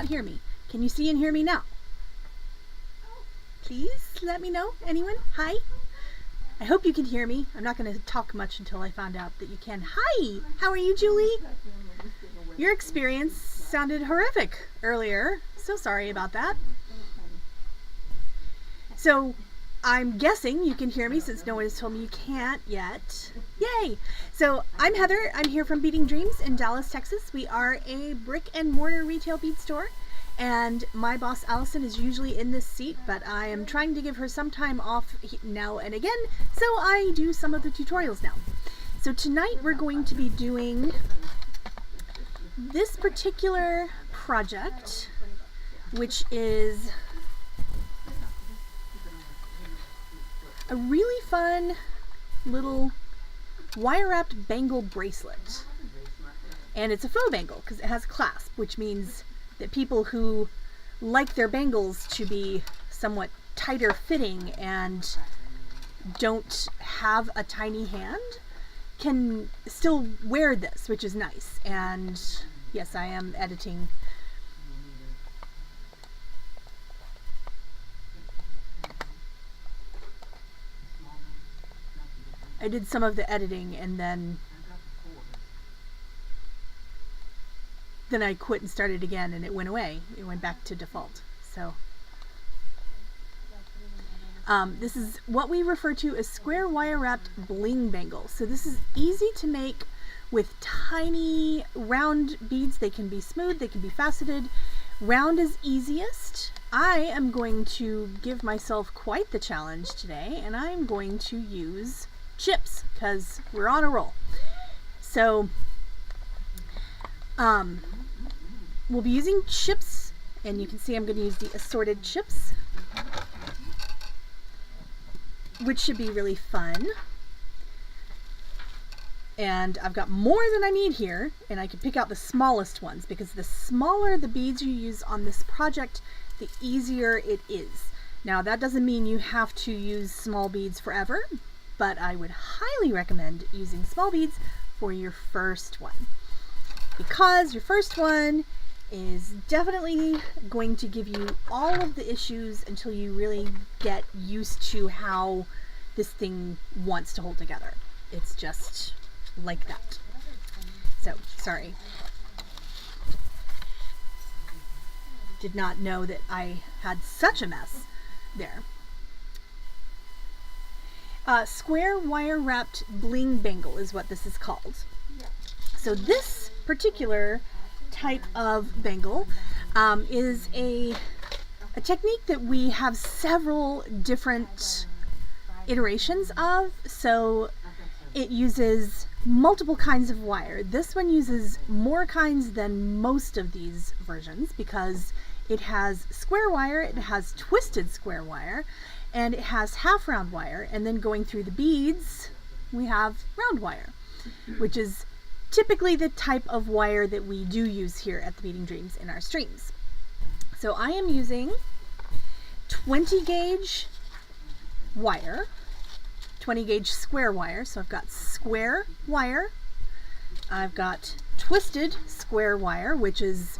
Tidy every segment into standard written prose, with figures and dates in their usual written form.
not hear me. Can you see and hear me now? Please let me know. Anyone? Hi. I hope you can hear me. I'm not going to talk much until I find out that you can. Hi. How are you, Julie? Your experience sounded horrific earlier. So sorry about that. So I'm guessing you can hear me since no one has told me you can't yet. Yay! So I'm Heather. I'm here from Beading Dreams in Dallas, Texas. We are a brick and mortar retail bead store, and my boss Allison is usually in this seat, but I am trying to give her some time off now and again, so I do some of the tutorials now. So tonight we're going to be doing this particular project, which is a really fun little wire-wrapped bangle bracelet. And it's a faux bangle because it has a clasp, which means that people who like their bangles to be somewhat tighter fitting and don't have a tiny hand can still wear this, which is nice. And yes, I am editing. I did some of the editing and then I quit and started again, and it went away. It went back to default. So this is what we refer to as square wire wrapped bling bangle. So this is easy to make with tiny round beads. They can be smooth, they can be faceted. Round is easiest. I am going to give myself quite the challenge today, and I'm going to use chips because we're on a roll. So we'll be using chips, and you can see I'm going to use the assorted chips, which should be really fun. And I've got more than I need here, and I can pick out the smallest ones because the smaller the beads you use on this project, the easier it is. Now that doesn't mean you have to use small beads forever, but I would highly recommend using small beads for your first one, because your first one is definitely going to give you all of the issues until you really get used to how this thing wants to hold together. It's just like that. So, sorry. Did not know that I had such a mess there. Square wire wrapped bling bangle is what this is called. So this particular type of bangle is a technique that we have several different iterations of. So it uses multiple kinds of wire. This one uses more kinds than most of these versions because it has square wire, it has twisted square wire, and it has half round wire, and then going through the beads we have round wire, which is typically the type of wire that we do use here at the Beading Dreams in our streams. So I am using 20 gauge wire, 20 gauge square wire. So I've got square wire, I've got twisted square wire, which is,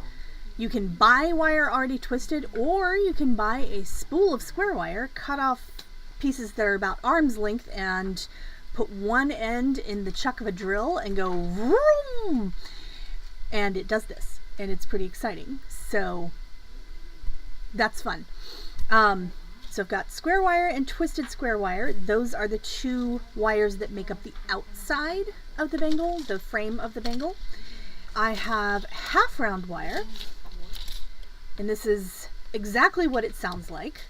you can buy wire already twisted, or you can buy a spool of square wire, cut off pieces that are about arm's length and put one end in the chuck of a drill and go vroom, and it does this, and it's pretty exciting. So that's fun. So I've got square wire and twisted square wire. Those are the two wires that make up the outside of the bangle, the frame of the bangle. I have half round wire, and this is exactly what it sounds like.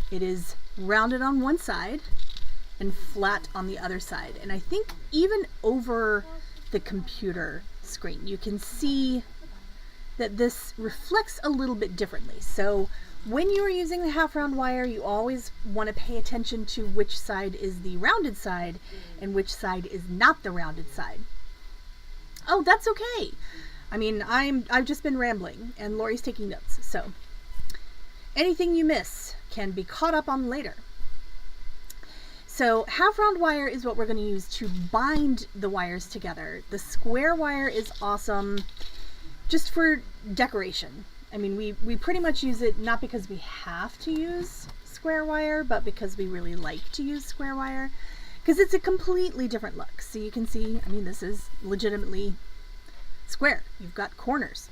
It is rounded on one side and flat on the other side. And I think even over the computer screen, you can see that this reflects a little bit differently. So when you are using the half round wire, you always want to pay attention to which side is the rounded side and which side is not the rounded side. Oh, that's okay. I mean, I've just been rambling and Lori's taking notes. So anything you miss can be caught up on later. So half round wire is what we're going to use to bind the wires together. The square wire is awesome just for decoration. I mean, we pretty much use it not because we have to use square wire, but because we really like to use square wire, because it's a completely different look. So you can see, I mean, this is legitimately square. You've got corners.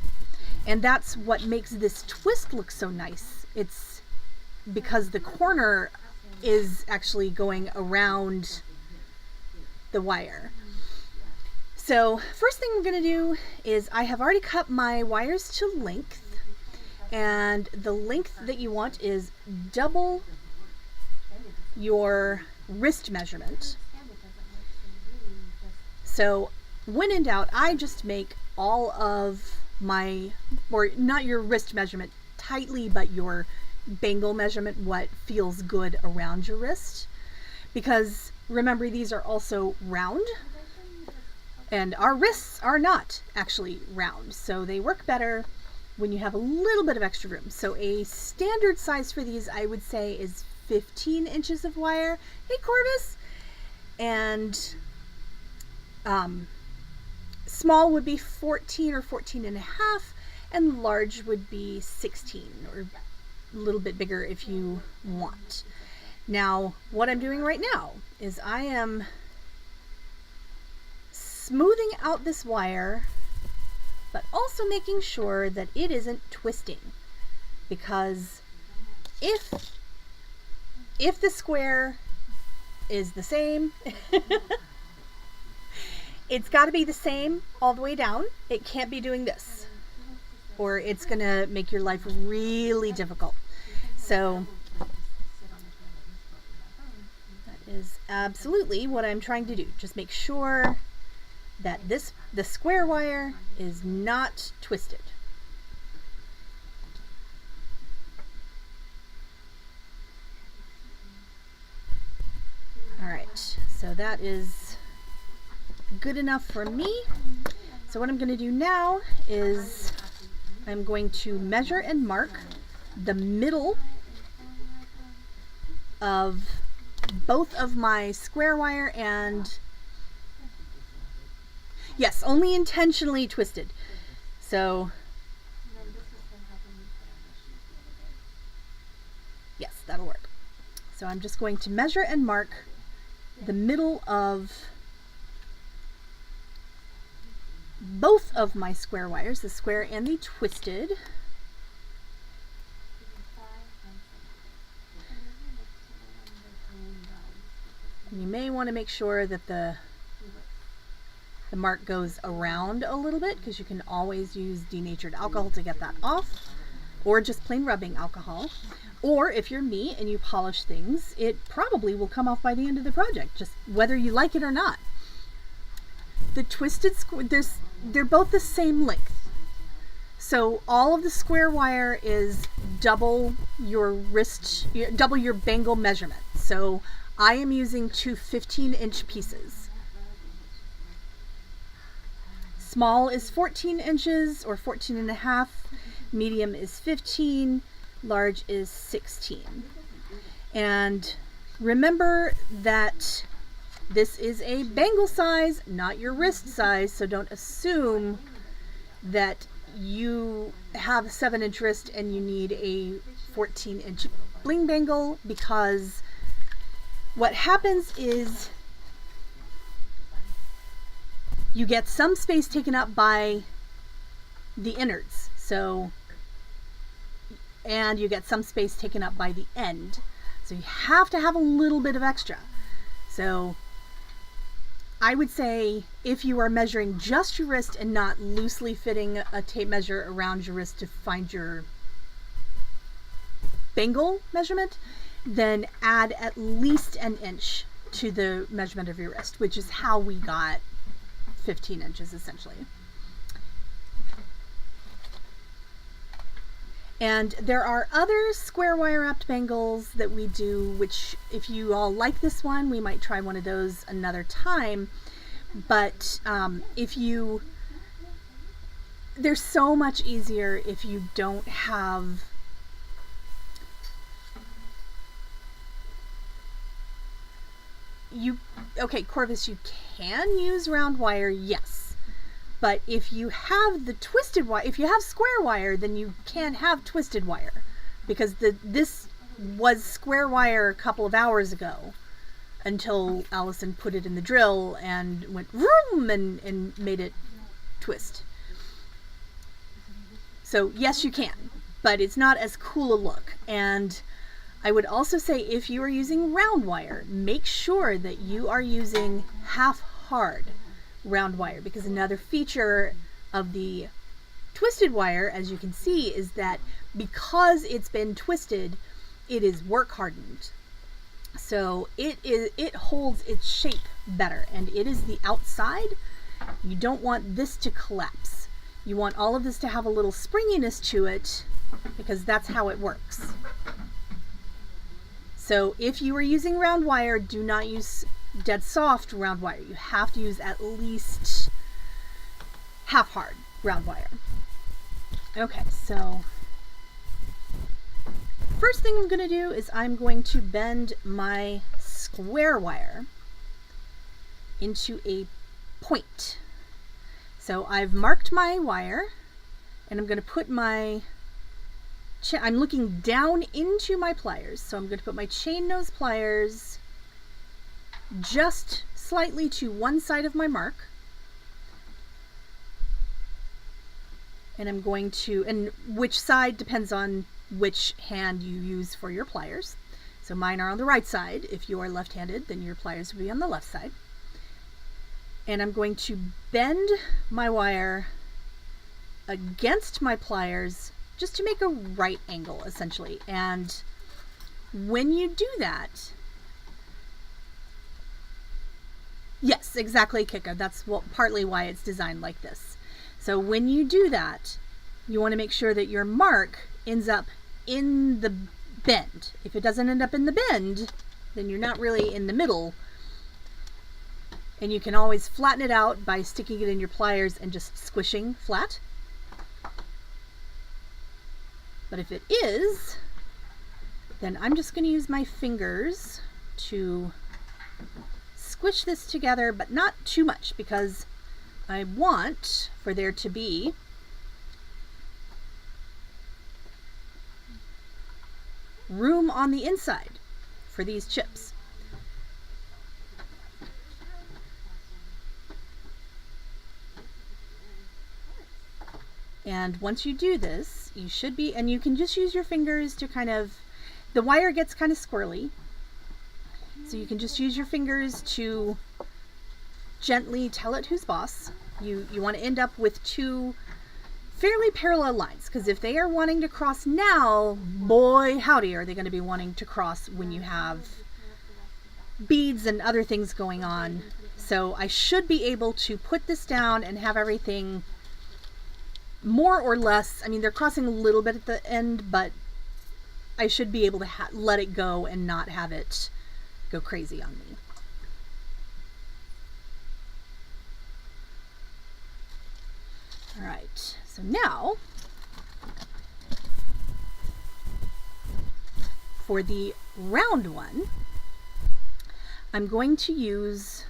And that's what makes this twist look so nice. It's because the corner is actually going around the wire. So first thing I'm going to do is I have already cut my wires to length, and the length that you want is double your wrist measurement. So when in doubt, I just make all of my, or not your wrist measurement tightly, but your bangle measurement, what feels good around your wrist. Because remember, these are also round, and our wrists are not actually round, so they work better when you have a little bit of extra room. So a standard size for these, I would say, is 15 inches of wire. Hey, Corvus! And small would be 14 or 14 and a half, and large would be 16, or a little bit bigger if you want. Now, what I'm doing right now is I am smoothing out this wire, but also making sure that it isn't twisting, because if the square is the same, it's got to be the same all the way down. It can't be doing this, or it's gonna make your life really difficult. So that is absolutely what I'm trying to do. Just make sure that the square wire is not twisted. All right, so that is good enough for me. So what I'm going to do now is I'm going to measure and mark the middle of both of my square wire, and yes, only intentionally twisted. So yes, that'll work. So I'm just going to measure and mark the middle of both of my square wires, the square and the twisted. And you may want to make sure that the mark goes around a little bit, because you can always use denatured alcohol to get that off, or just plain rubbing alcohol. Or if you're me and you polish things, it probably will come off by the end of the project, just whether you like it or not. The twisted they're both the same length. So all of the square wire is double your double your bangle measurement. So I am using two 15-inch pieces. Small is 14 inches or 14 and a half, medium is 15, large is 16. And remember that this is a bangle size, not your wrist size, so don't assume that you have a 7-inch wrist and you need a 14-inch bling bangle, because what happens is you get some space taken up by the innards, and you get some space taken up by the end. So you have to have a little bit of extra. So I would say if you are measuring just your wrist and not loosely fitting a tape measure around your wrist to find your bangle measurement, then add at least an inch to the measurement of your wrist, which is how we got 15 inches essentially. And there are other square wire wrapped bangles that we do, which if you all like this one, we might try one of those another time. But they're so much easier if you don't have okay, Corvus, you can use round wire, yes, But if you have the twisted wire, if you have square wire, then you can't have twisted wire, because this was square wire a couple of hours ago until Allison put it in the drill and went vroom and made it twist. So yes, you can, but it's not as cool a look. And I would also say, if you are using round wire, make sure that you are using half hard round wire, because another feature of the twisted wire, as you can see, is that because it's been twisted, it is work hardened. So it holds its shape better, and it is the outside. You don't want this to collapse. You want all of this to have a little springiness to it, because that's how it works. So if you are using round wire, do not use dead soft round wire. You have to use at least half hard round wire. Okay, so first thing I'm going to do is I'm going to bend my square wire into a point. So I've marked my wire, and I'm going to put my I'm looking down into my pliers, so I'm going to put my chain nose pliers just slightly to one side of my mark, and I'm going to, and which side depends on which hand you use for your pliers. So mine are on the right side. If you are left-handed, then your pliers will be on the left side. And I'm going to bend my wire against my pliers just to make a right angle, essentially. And when you do that, yes, exactly, Kika. That's partly why it's designed like this. So when you do that, you want to make sure that your mark ends up in the bend. If it doesn't end up in the bend, then you're not really in the middle. And you can always flatten it out by sticking it in your pliers and just squishing flat. But if it is, then I'm just going to use my fingers to squish this together, but not too much, because I want for there to be room on the inside for these chips. And once you do this, you should be, and you can just use your fingers to kind of, the wire gets kind of squirrely, so you can just use your fingers to gently tell it who's boss. You want to end up with two fairly parallel lines, because if they are wanting to cross now, boy howdy are they going to be wanting to cross when you have beads and other things going on. So I should be able to put this down and have everything more or less, I mean, they're crossing a little bit at the end, but I should be able to let it go and not have it go crazy on me. All right, so now for the round one, I'm going to use,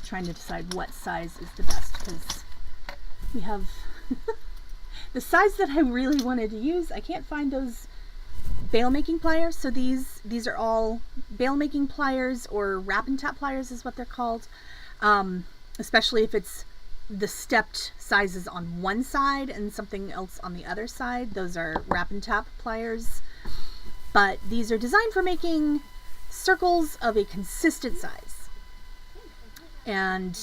trying to decide what size is the best, because we have the size that I really wanted to use. I can't find those bail making pliers, so these are all bail making pliers, or wrap and tap pliers is what they're called, especially if it's the stepped sizes on one side and something else on the other side. Those are wrap and tap pliers, but these are designed for making circles of a consistent size. And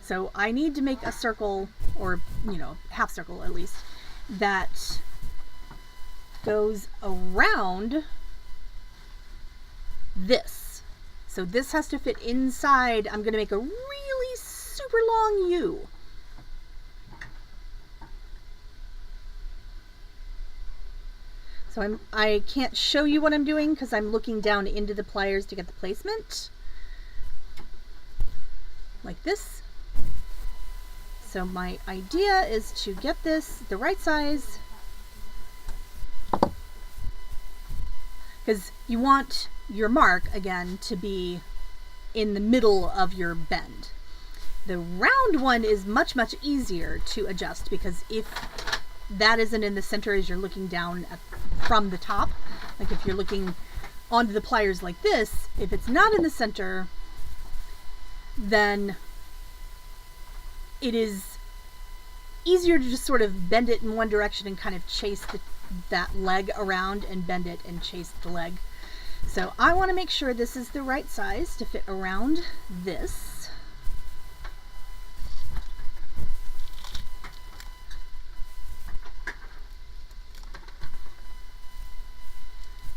so I need to make a circle, or, you know, half circle at least, that goes around this. So this has to fit inside. I'm going to make a really super long U. So I can't show you what I'm doing because I'm looking down into the pliers to get the placement. Like this. So my idea is to get this the right size, because you want your mark again to be in the middle of your bend. The round one is much, much easier to adjust, because if that isn't in the center as you're looking down from the top, like if you're looking onto the pliers like this, if it's not in the center, then it is easier to just sort of bend it in one direction and kind of chase that leg around and bend it and chase the leg. So I want to make sure this is the right size to fit around this.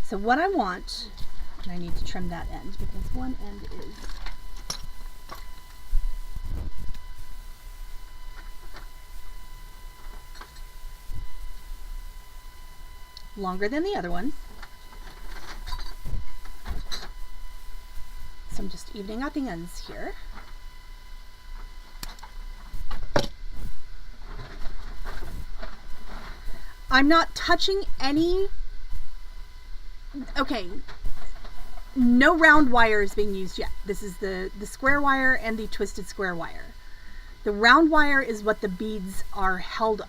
So what I want, and I need to trim that end because one end is longer than the other one. So I'm just evening out the ends here. I'm not touching any, okay, no round wire is being used yet. This is the square wire and the twisted square wire. The round wire is what the beads are held,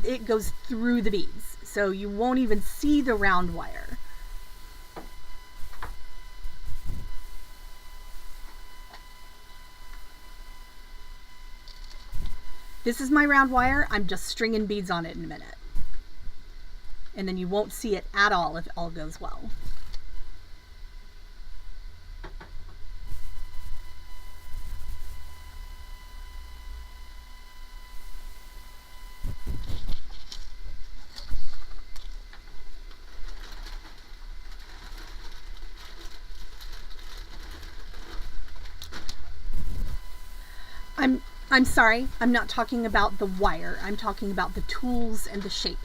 it goes through the beads, so you won't even see the round wire. This is my round wire. I'm just stringing beads on it in a minute. And then you won't see it at all if all goes well. I'm sorry, I'm not talking about the wire. I'm talking about the tools and the shape.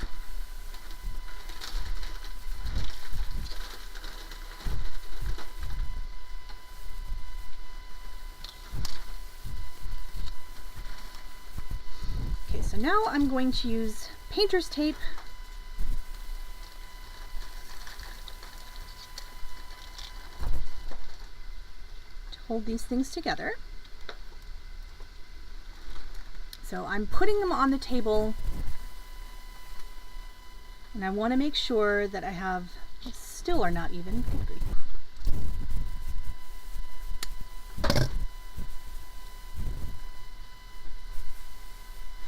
Okay, so now I'm going to use painter's tape to hold these things together. So I'm putting them on the table, and I want to make sure that I have, still are not even. Good grief.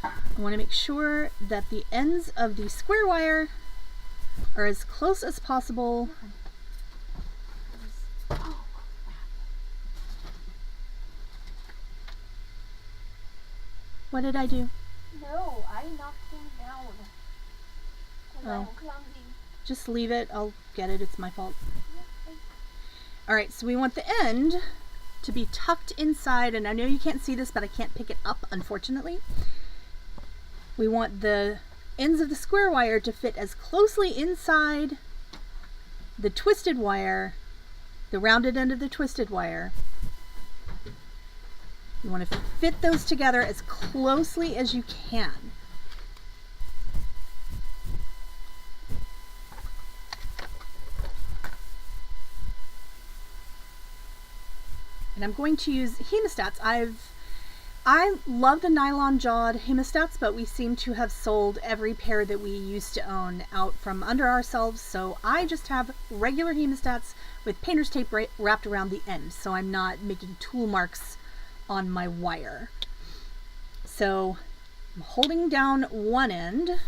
I want to make sure that the ends of the square wire are as close as possible. What did I do? No, I knocked him down. Oh. Just leave it. I'll get it. It's my fault. Alright, so we want the end to be tucked inside, and I know you can't see this, but I can't pick it up, unfortunately. We want the ends of the square wire to fit as closely inside the twisted wire, the rounded end of the twisted wire. You want to fit those together as closely as you can. And I'm going to use hemostats. I love the nylon jawed hemostats, but we seem to have sold every pair that we used to own out from under ourselves, so I just have regular hemostats with painter's tape wrapped around the end, so I'm not making tool marks on my wire. So I'm holding down one end, and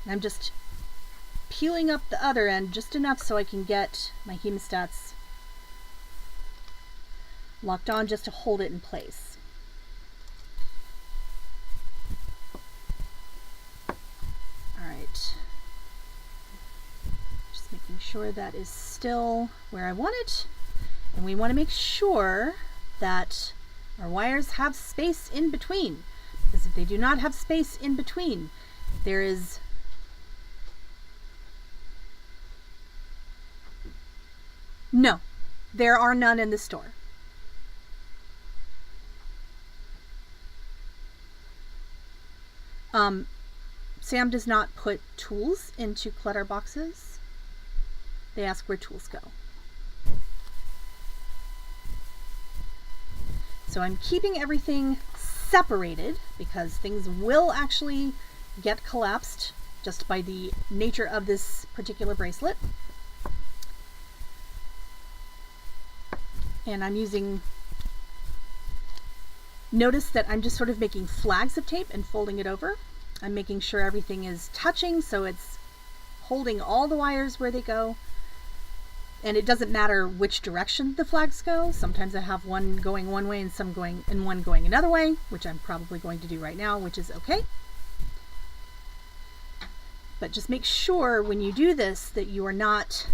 I'm just peeling up the other end just enough so I can get my hemostats locked on just to hold it in place. Alright. Just making sure that is still where I want it. And we want to make sure that our wires have space in between. Because if they do not have space in between, there is no, there are none in the store. Sam does not put tools into clutter boxes. they ask where tools go. So I'm keeping everything separated because things will actually get collapsed just by the nature of this particular bracelet. And I'm using, notice that I'm just sort of making flags of tape and folding it over. I'm making sure everything is touching so it's holding all the wires where they go. And it doesn't matter which direction the flags go. Sometimes I have one going one way and some going and one going another way, which I'm probably going to do right now, which is okay. But just make sure when you do this that you are not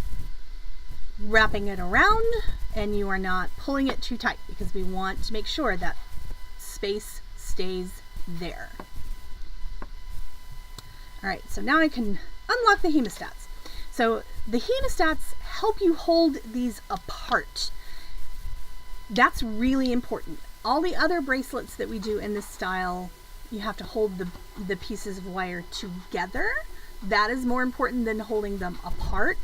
wrapping it around and you are not pulling it too tight, because we want to make sure that space stays there. All right, so now I can unlock the hemostats. So the hemostats help you hold these apart. That's really important. All the other bracelets that we do in this style, you have to hold the pieces of wire together. That is more important than holding them apart.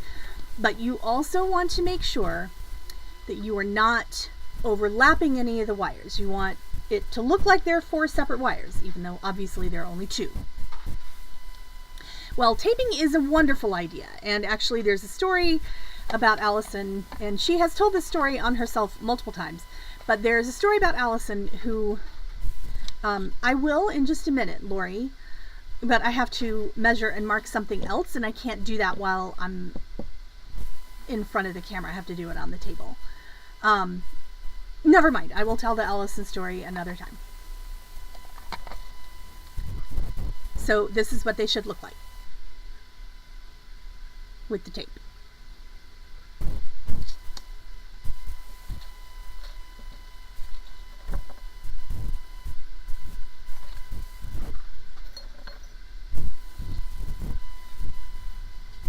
But you also want to make sure that you are not overlapping any of the wires. You want it to look like there are 4 separate wires, even though obviously there are only 2. Well, taping is a wonderful idea, and actually there's a story about Allison, and she has told this story on herself multiple times, but there's a story about Allison who, I will in just a minute, Lori, but I have to measure and mark something else, and I can't do that while I'm in front of the camera. I have to do it on the table. Never mind, I will tell the Allison story another time. So this is what they should look like with the tape.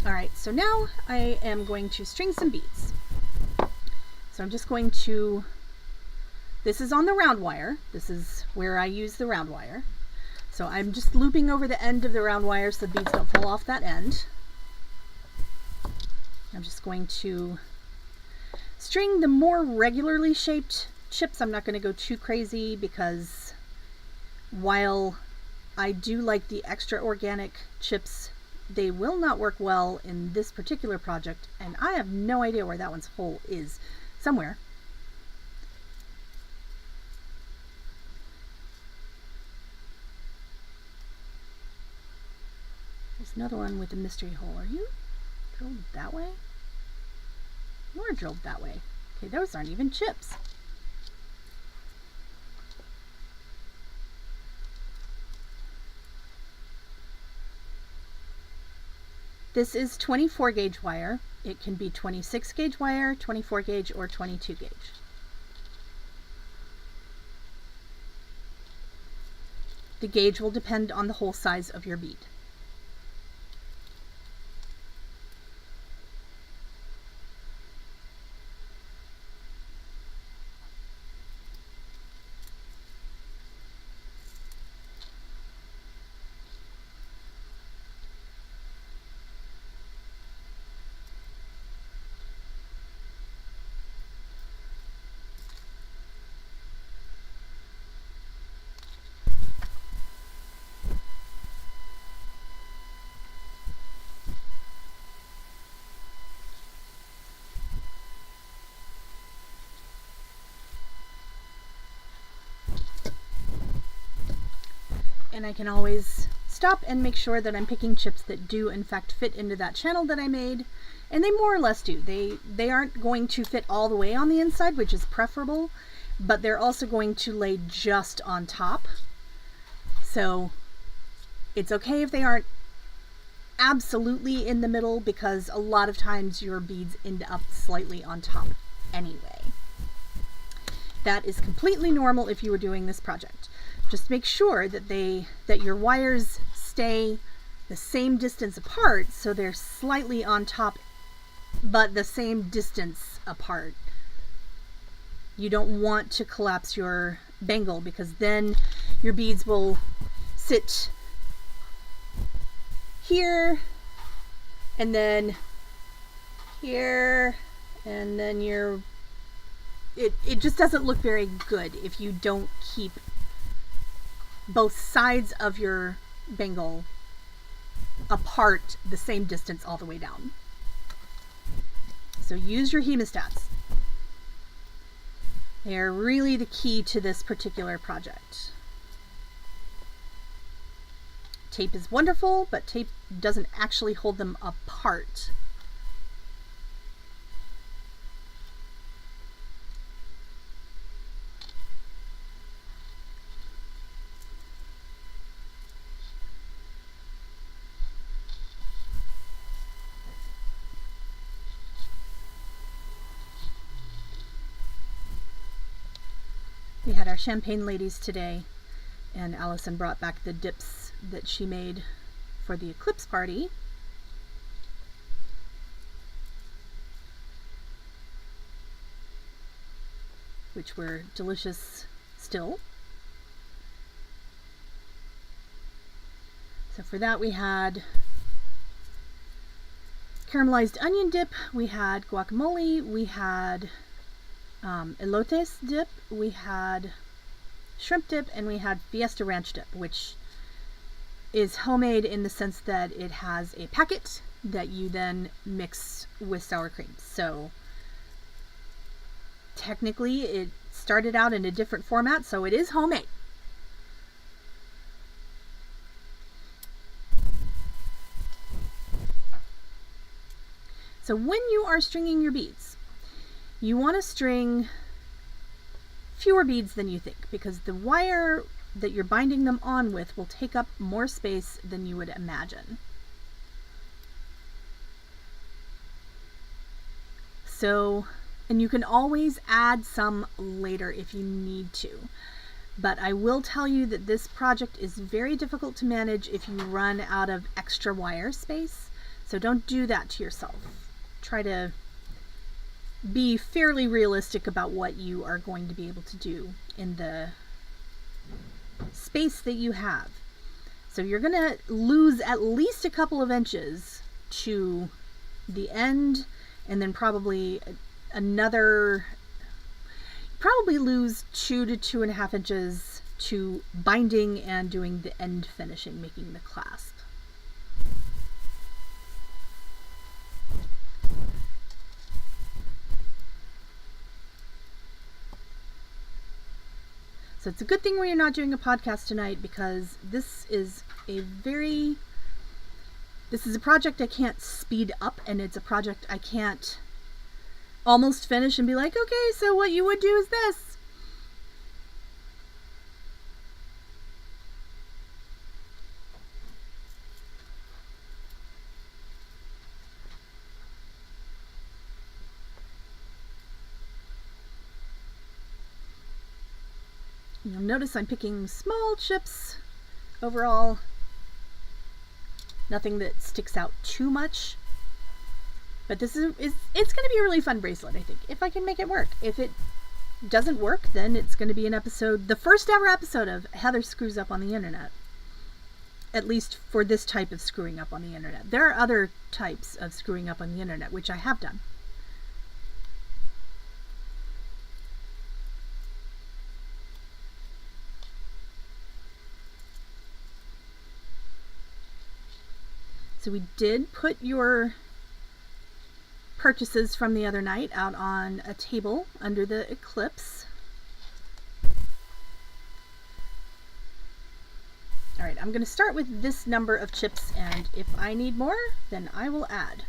All right, so now I am going to string some beads. So I'm just going to, this is on the round wire. This is where I use the round wire. So I'm just looping over the end of the round wire so the beads don't fall off that end. I'm just going to string the more regularly shaped chips. I'm not going to go too crazy because while I do like the extra organic chips, they will not work well in this particular project, and I have no idea where that one's hole is. Somewhere. There's another one with a mystery hole. Are you drilled that way? You are drilled that way. Okay, those aren't even chips. This is 24 gauge wire. It can be 26 gauge wire, 24 gauge, or 22 gauge. The gauge will depend on the hole size of your bead. And I can always stop and make sure that I'm picking chips that do in fact fit into that channel that I made, and they more or less do. They aren't going to fit all the way on the inside, which is preferable, but they're also going to lay just on top. So it's okay if they aren't absolutely in the middle, because a lot of times your beads end up slightly on top anyway. That is completely normal if you were doing this project. Just make sure that your wires stay the same distance apart, so they're slightly on top but the same distance apart. You don't want to collapse your bangle, because then your beads will sit here and then here, and then it just doesn't look very good if you don't keep both sides of your bangle apart the same distance all the way down. So use your hemostats. They are really the key to this particular project. Tape is wonderful, but tape doesn't actually hold them apart. We had our champagne ladies today, and Allison brought back the dips that she made for the eclipse party. Which were delicious still. So for that we had caramelized onion dip, we had guacamole, we had elotes dip, we had shrimp dip, and we had Fiesta Ranch dip, which is homemade in the sense that it has a packet that you then mix with sour cream. So technically it started out in a different format, so it is homemade. So when you are stringing your beads, you want to string fewer beads than you think, because the wire that you're binding them on with will take up more space than you would imagine. So, and you can always add some later if you need to. But I will tell you that this project is very difficult to manage if you run out of extra wire space. So don't do that to yourself. Try to be fairly realistic about what you are going to be able to do in the space that you have. So you're going to lose at least a couple of inches to the end, and then probably lose 2 to 2.5 inches to binding and doing the end finishing, making the clasp. So it's a good thing we're not doing a podcast tonight, because this is a project I can't speed up, and it's a project I can't almost finish and be like, okay, so what you would do is this. You'll notice I'm picking small chips overall. Nothing that sticks out too much. But this it's going to be a really fun bracelet, I think, if I can make it work. If it doesn't work, then it's going to be an episode, the first ever episode of Heather Screws Up on the Internet. At least for this type of screwing up on the internet. There are other types of screwing up on the internet, which I have done. So we did put your purchases from the other night out on a table under the eclipse. All right, I'm going to start with this number of chips, and if I need more, then I will add.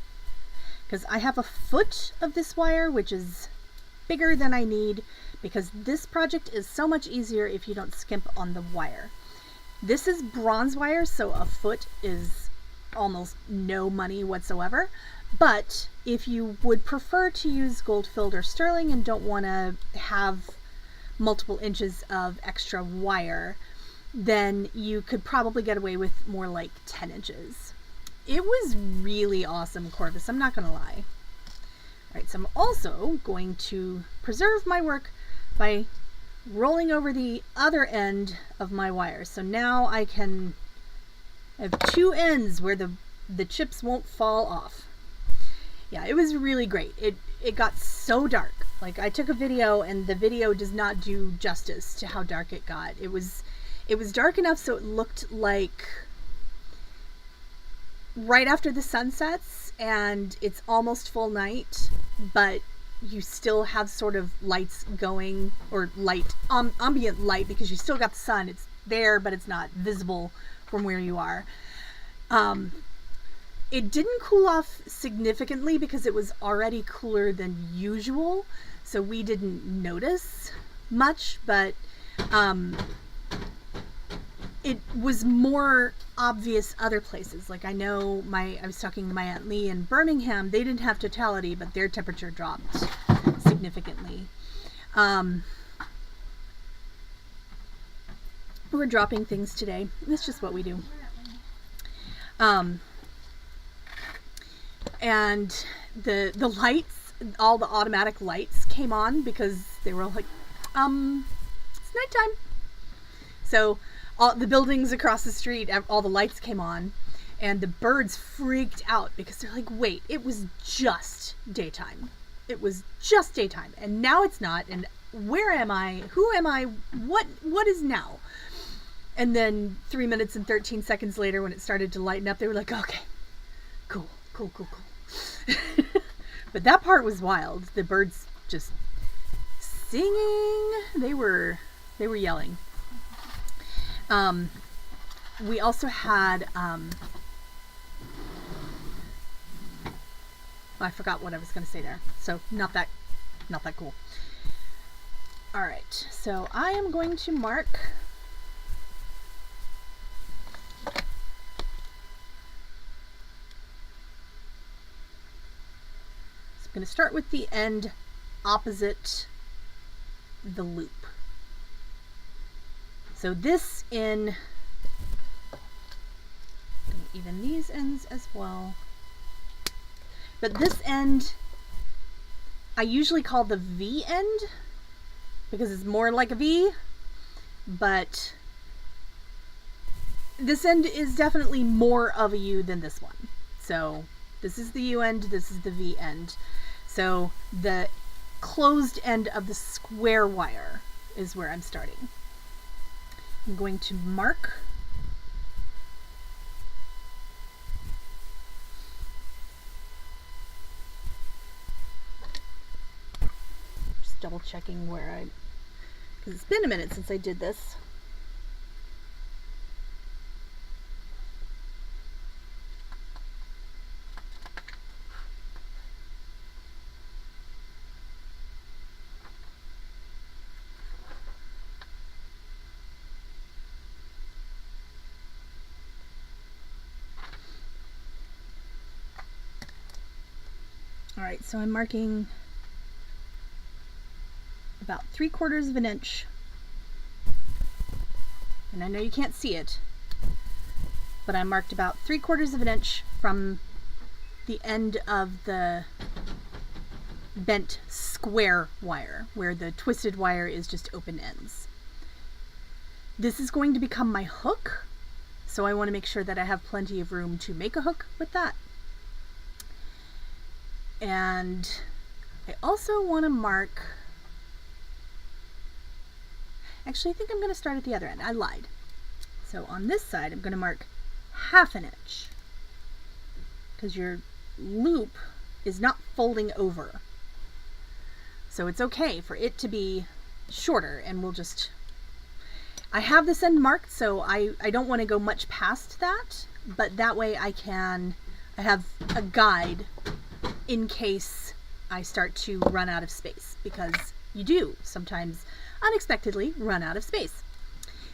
Because I have a foot of this wire, which is bigger than I need, because this project is so much easier if you don't skimp on the wire. This is bronze wire, so a foot is almost no money whatsoever. But if you would prefer to use gold filled or sterling and don't want to have multiple inches of extra wire, then you could probably get away with more like 10 inches. It was really awesome, Corvus, I'm not going to lie. All right, so I'm also going to preserve my work by rolling over the other end of my wire. So now I have two ends where the chips won't fall off. Yeah, it was really great. It got so dark. Like, I took a video and the video does not do justice to how dark it got. It was dark enough so it looked like right after the sun sets and it's almost full night, but you still have sort of lights going, or light, ambient light, because you still got the sun. It's there, but it's not visible from where you are. It didn't cool off significantly because it was already cooler than usual, so we didn't notice much, but it was more obvious other places. Like, I know I was talking to my Aunt Lee in Birmingham. They didn't have totality, but their temperature dropped significantly. We're dropping things today. That's just what we do. And the lights, all the automatic lights came on because they were all like, it's nighttime. So all the buildings across the street, all the lights came on, and the birds freaked out because they're like, wait, it was just daytime. It was just daytime, and now it's not, and where am I? Who am I? What is now? And then 3 minutes and 13 seconds later, when it started to lighten up, they were like, okay, cool. But that part was wild. The birds just singing. They were yelling. We also had, I forgot what I was going to say there. So not that cool. All right. So I am going to mark I'm going to start with the end opposite the loop. So this in, even these ends as well. But this end, I usually call the V end because it's more like a V, but this end is definitely more of a U than this one. So this is the U end, this is the V end. So the closed end of the square wire is where I'm starting. I'm going to mark just double checking where because it's been a minute since I did this. Alright, so I'm marking about 3/4 of an inch, and I know you can't see it, but I marked about 3/4 of an inch from the end of the bent square wire, where the twisted wire is just open ends. This is going to become my hook, so I want to make sure that I have plenty of room to make a hook with that. And I also want to mark, actually I think I'm going to start at the other end. I lied. So on this side I'm going to mark 1/2 inch because your loop is not folding over. So it's okay for it to be shorter, and we'll just, I have this end marked, so I don't want to go much past that, but that way I have a guide in case I start to run out of space, because you do sometimes unexpectedly run out of space.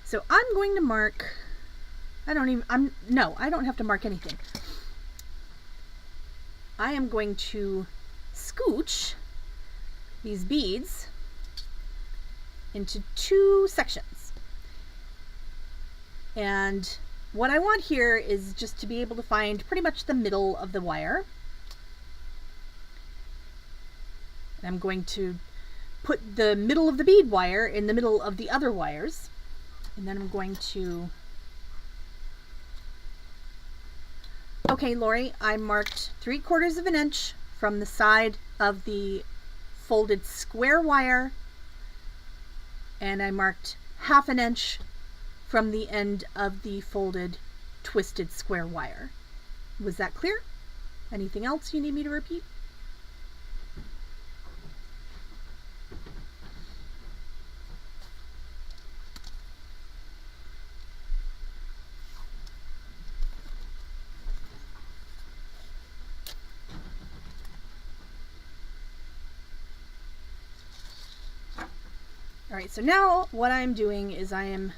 So I'm going to mark, I don't have to mark anything. I am going to scooch these beads into 2 sections. And what I want here is just to be able to find pretty much the middle of the wire. I'm going to put the middle of the bead wire in the middle of the other wires, and then I'm going to, okay Lori, I marked 3/4 of an inch from the side of the folded square wire, and I marked 1/2 inch from the end of the folded twisted square wire. Was that clear? Anything else you need me to repeat? All right, so now what I'm doing is I am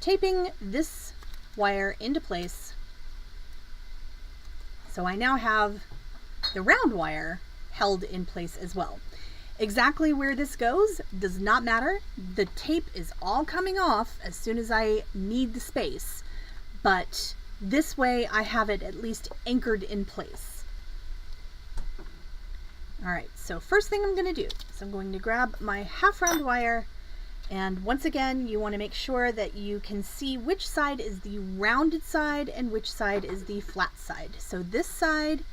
taping this wire into place. So I now have the round wire held in place as well. Exactly where this goes does not matter. The tape is all coming off as soon as I need the space, but this way I have it at least anchored in place. All right, so first thing I'm going to do is I'm going to grab my 1/2 round wire, and once again you want to make sure that you can see which side is the rounded side and which side is the flat side. So this side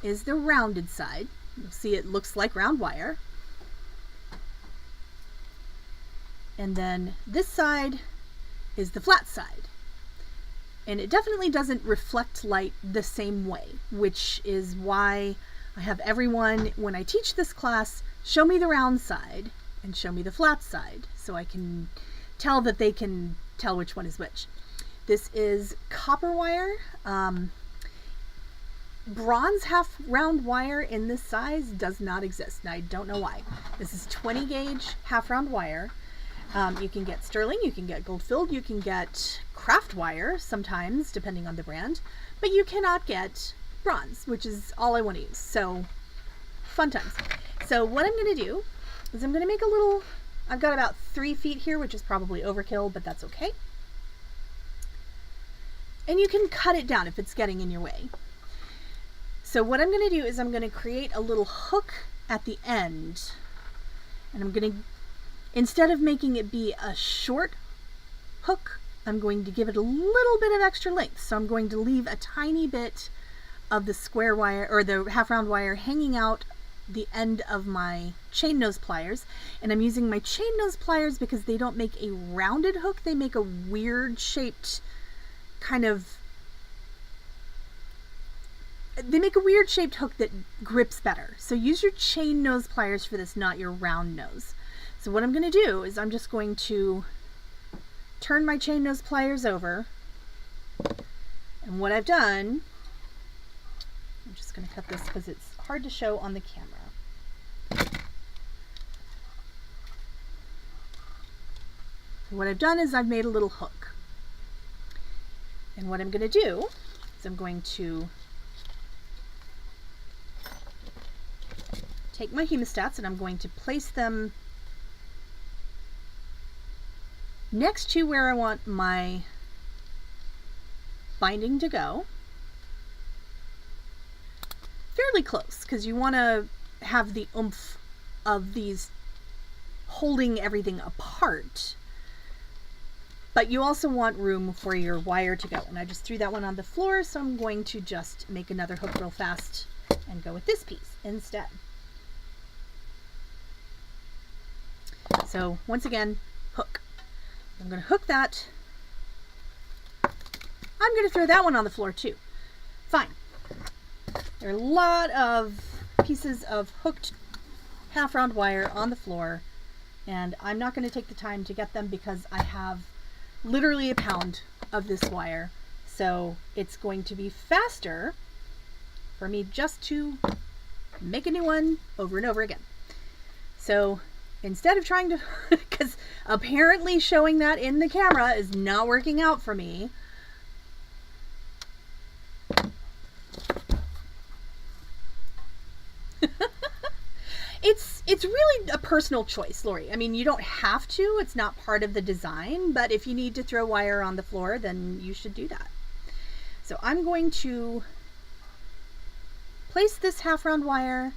is the rounded side. You'll see it looks like round wire. And then this side is the flat side. And it definitely doesn't reflect light the same way, which is why I have everyone, when I teach this class, show me the round side and show me the flat side so I can tell that they can tell which one is which. This is copper wire. Bronze 1/2 round wire in this size does not exist, and I don't know why. This is 20 gauge 1/2 round wire. You can get sterling, you can get gold filled, you can get craft wire sometimes, depending on the brand, but you cannot get bronze, which is all I want to use. So fun times. So what I'm going to do is I'm going to make a little, I've got about 3 feet here, which is probably overkill, but that's okay. And you can cut it down if it's getting in your way. So what I'm going to do is I'm going to create a little hook at the end, and I'm going to, instead of making it be a short hook, I'm going to give it a little bit of extra length. So I'm going to leave a tiny bit of the square wire or the 1/2 round wire hanging out the end of my chain nose pliers, and I'm using my chain nose pliers because they don't make a rounded hook, they make a weird shaped hook that grips better. So use your chain nose pliers for this, not your round nose. So what I'm going to do is I'm just going to turn my chain nose pliers over, and what I've done, I'm just going to cut this because it's hard to show on the camera. What I've done is I've made a little hook. And what I'm going to do is I'm going to take my hemostats and I'm going to place them next to where I want my binding to go. Fairly close, because you want to have the oomph of these holding everything apart, but you also want room for your wire to go. And I just threw that one on the floor, so I'm going to just make another hook real fast and go with this piece instead. So once again, hook. I'm going to hook that. I'm going to throw that one on the floor too. Fine. There are a lot of pieces of hooked 1/2 round wire on the floor, and I'm not going to take the time to get them because I have literally a pound of this wire. So it's going to be faster for me just to make a new one over and over again. So instead of trying to, because apparently showing that in the camera is not working out for me, it's really a personal choice, Lori. I mean, you don't have to, it's not part of the design, but if you need to throw wire on the floor, then you should do that. So I'm going to place this 1/2 round wire,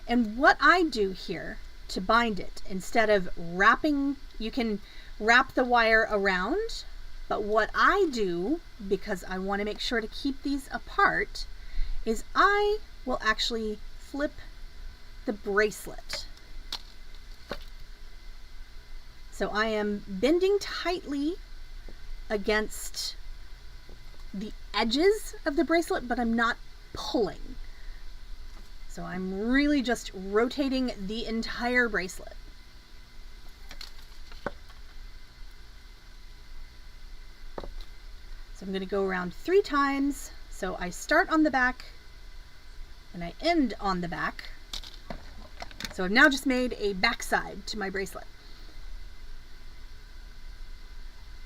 and what I do here to bind it, instead of wrapping, you can wrap the wire around, but what I do, because I want to make sure to keep these apart, is I will actually flip the bracelet. So I am bending tightly against the edges of the bracelet, but I'm not pulling. So I'm really just rotating the entire bracelet. So I'm going to go around 3 times. So I start on the back and I end on the back. So I've now just made a backside to my bracelet.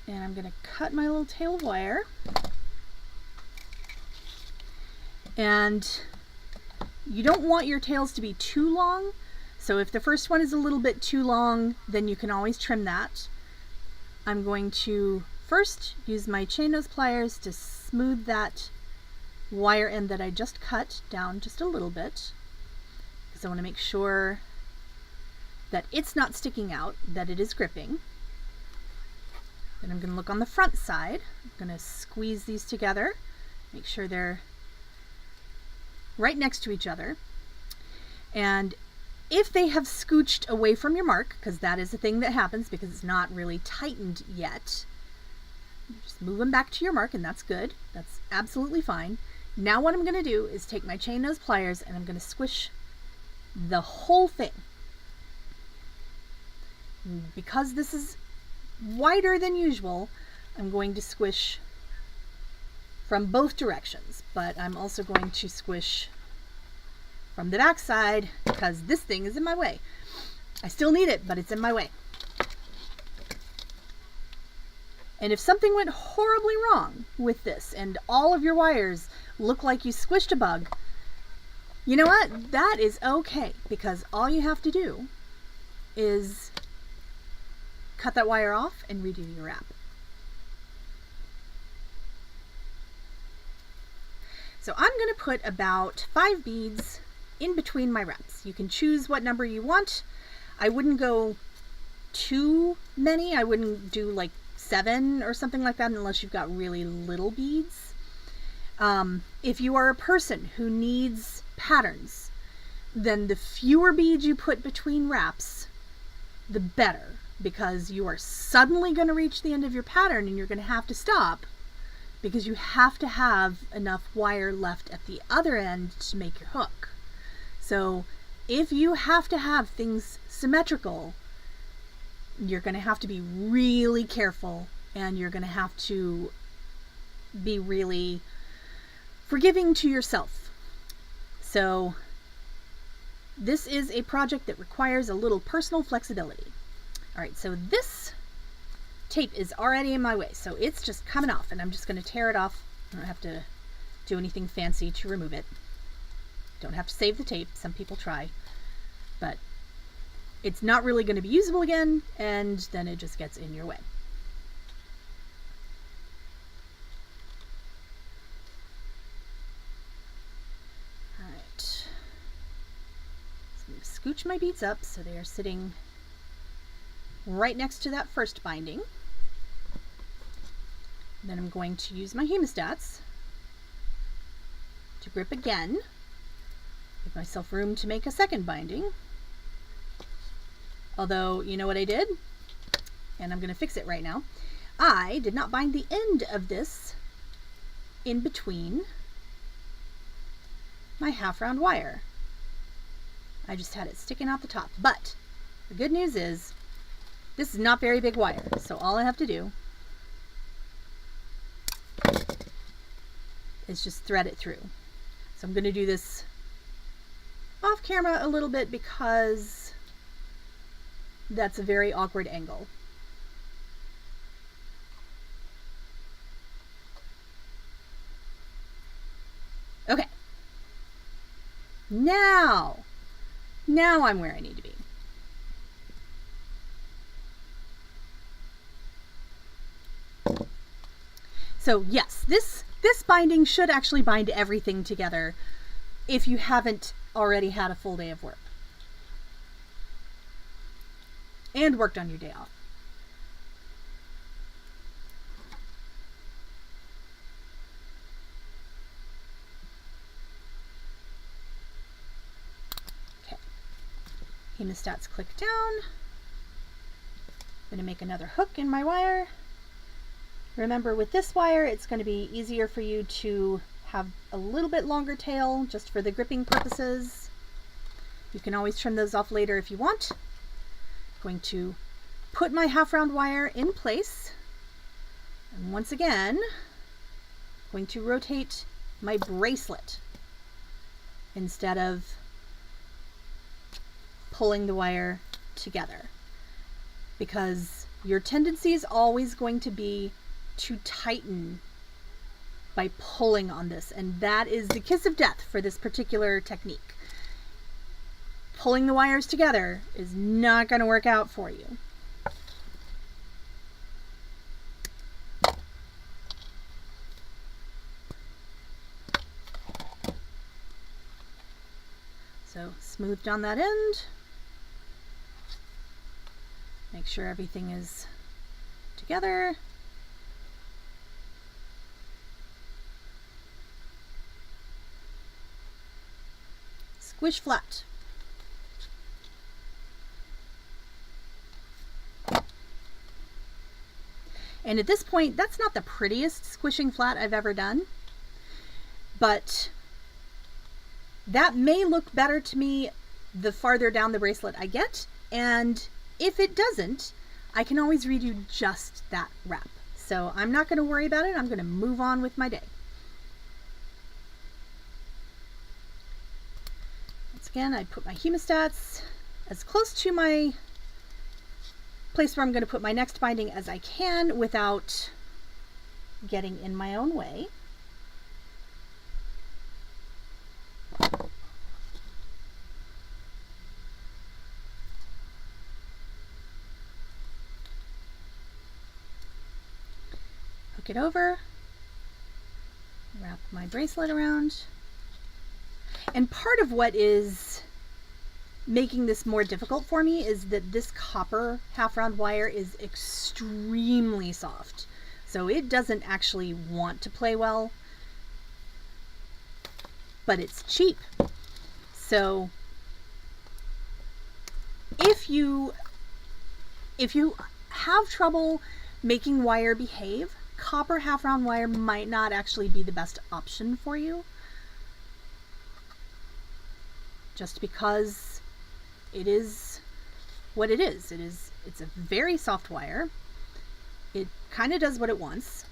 And I'm going to cut my little tail of wire. And you don't want your tails to be too long. So if the first one is a little bit too long, then you can always trim that. I'm going to first use my chain nose pliers to smooth that wire end that I just cut down just a little bit, because I want to make sure that it's not sticking out, that it is gripping. Then I'm going to look on the front side. I'm going to squeeze these together, make sure they're right next to each other. And if they have scooched away from your mark, because that is a thing that happens because it's not really tightened yet, just move them back to your mark, and that's good. That's absolutely fine. Now what I'm going to do is take my chain nose pliers and I'm going to squish the whole thing. Because this is wider than usual, I'm going to squish from both directions, but I'm also going to squish from the back side because this thing is in my way. I still need it, but it's in my way. And if something went horribly wrong with this and all of your wires look like you squished a bug, you know what? That is okay, because all you have to do is cut that wire off and redo your wrap. So I'm going to put about 5 beads in between my wraps. You can choose what number you want. I wouldn't go too many. I wouldn't do like 7 or something like that unless you've got really little beads. If you are a person who needs patterns, then the fewer beads you put between wraps, the better, because you are suddenly going to reach the end of your pattern and you're going to have to stop because you have to have enough wire left at the other end to make your hook. So if you have to have things symmetrical, you're going to have to be really careful, and you're going to have to be really forgiving to yourself. So this is a project that requires a little personal flexibility. All right, so this tape is already in my way, so it's just coming off, and I'm just going to tear it off. I don't have to do anything fancy to remove it. Don't have to save the tape. Some people try, but it's not really going to be usable again, and then it just gets in your way. All right. So I'm going to scooch my beads up so they are sitting right next to that first binding. Then I'm going to use my hemostats to grip again. Give myself room to make a second binding. Although, you know what I did? And I'm going to fix it right now. I did not bind the end of this in between my half round wire. I just had it sticking out the top. But the good news is this is not very big wire, so all I have to do is just thread it through. So I'm going to do this off camera a little bit because that's a very awkward angle. Okay. Now I'm where I need to be. So yes, this binding should actually bind everything together if you haven't already had a full day of work and worked on your day off. Hemostats click down. I'm going to make another hook in my wire. Remember, with this wire, it's going to be easier for you to have a little bit longer tail just for the gripping purposes. You can always trim those off later if you want. I'm going to put my half round wire in place. And once again, I'm going to rotate my bracelet instead of pulling the wire together, because your tendency is always going to be to tighten by pulling on this, and that is the kiss of death for this particular technique. Pulling the wires together is not going to work out for you. So smooth down that end. Make sure everything is together. Squish flat. And at this point, that's not the prettiest squishing flat I've ever done, but that may look better to me the farther down the bracelet I get, and if it doesn't, I can always redo just that wrap. So I'm not going to worry about it. I'm going to move on with my day. Once again, I put my hemostats as close to my place where I'm going to put my next binding as I can without getting in my own way. Hook it over, wrap my bracelet around. And part of what is making this more difficult for me is that this copper half round wire is extremely soft. So it doesn't actually want to play well, but it's cheap. So if you have trouble making wire behave, copper half round wire might not actually be the best option for you, just because it is what it is. It's a very soft wire. It kind of does what it wants.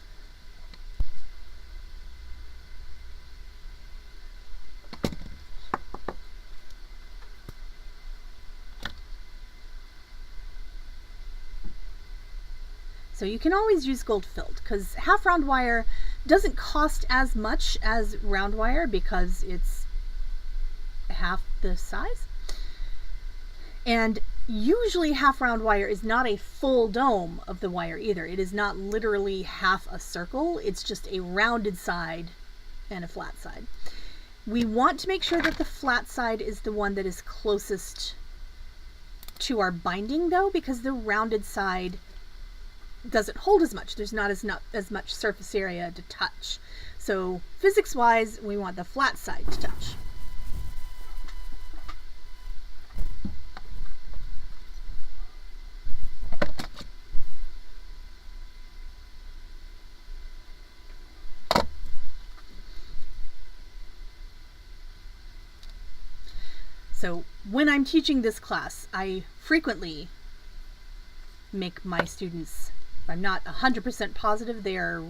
So you can always use gold filled, because half round wire doesn't cost as much as round wire because it's half the size. And usually half round wire is not a full dome of the wire either. It is not literally half a circle. It's just a rounded side and a flat side. We want to make sure that the flat side is the one that is closest to our binding though, because the rounded side doesn't hold as much. There's not as much surface area to touch. So physics wise, we want the flat side to touch. So when I'm teaching this class, I frequently make my students, I'm not 100% positive they are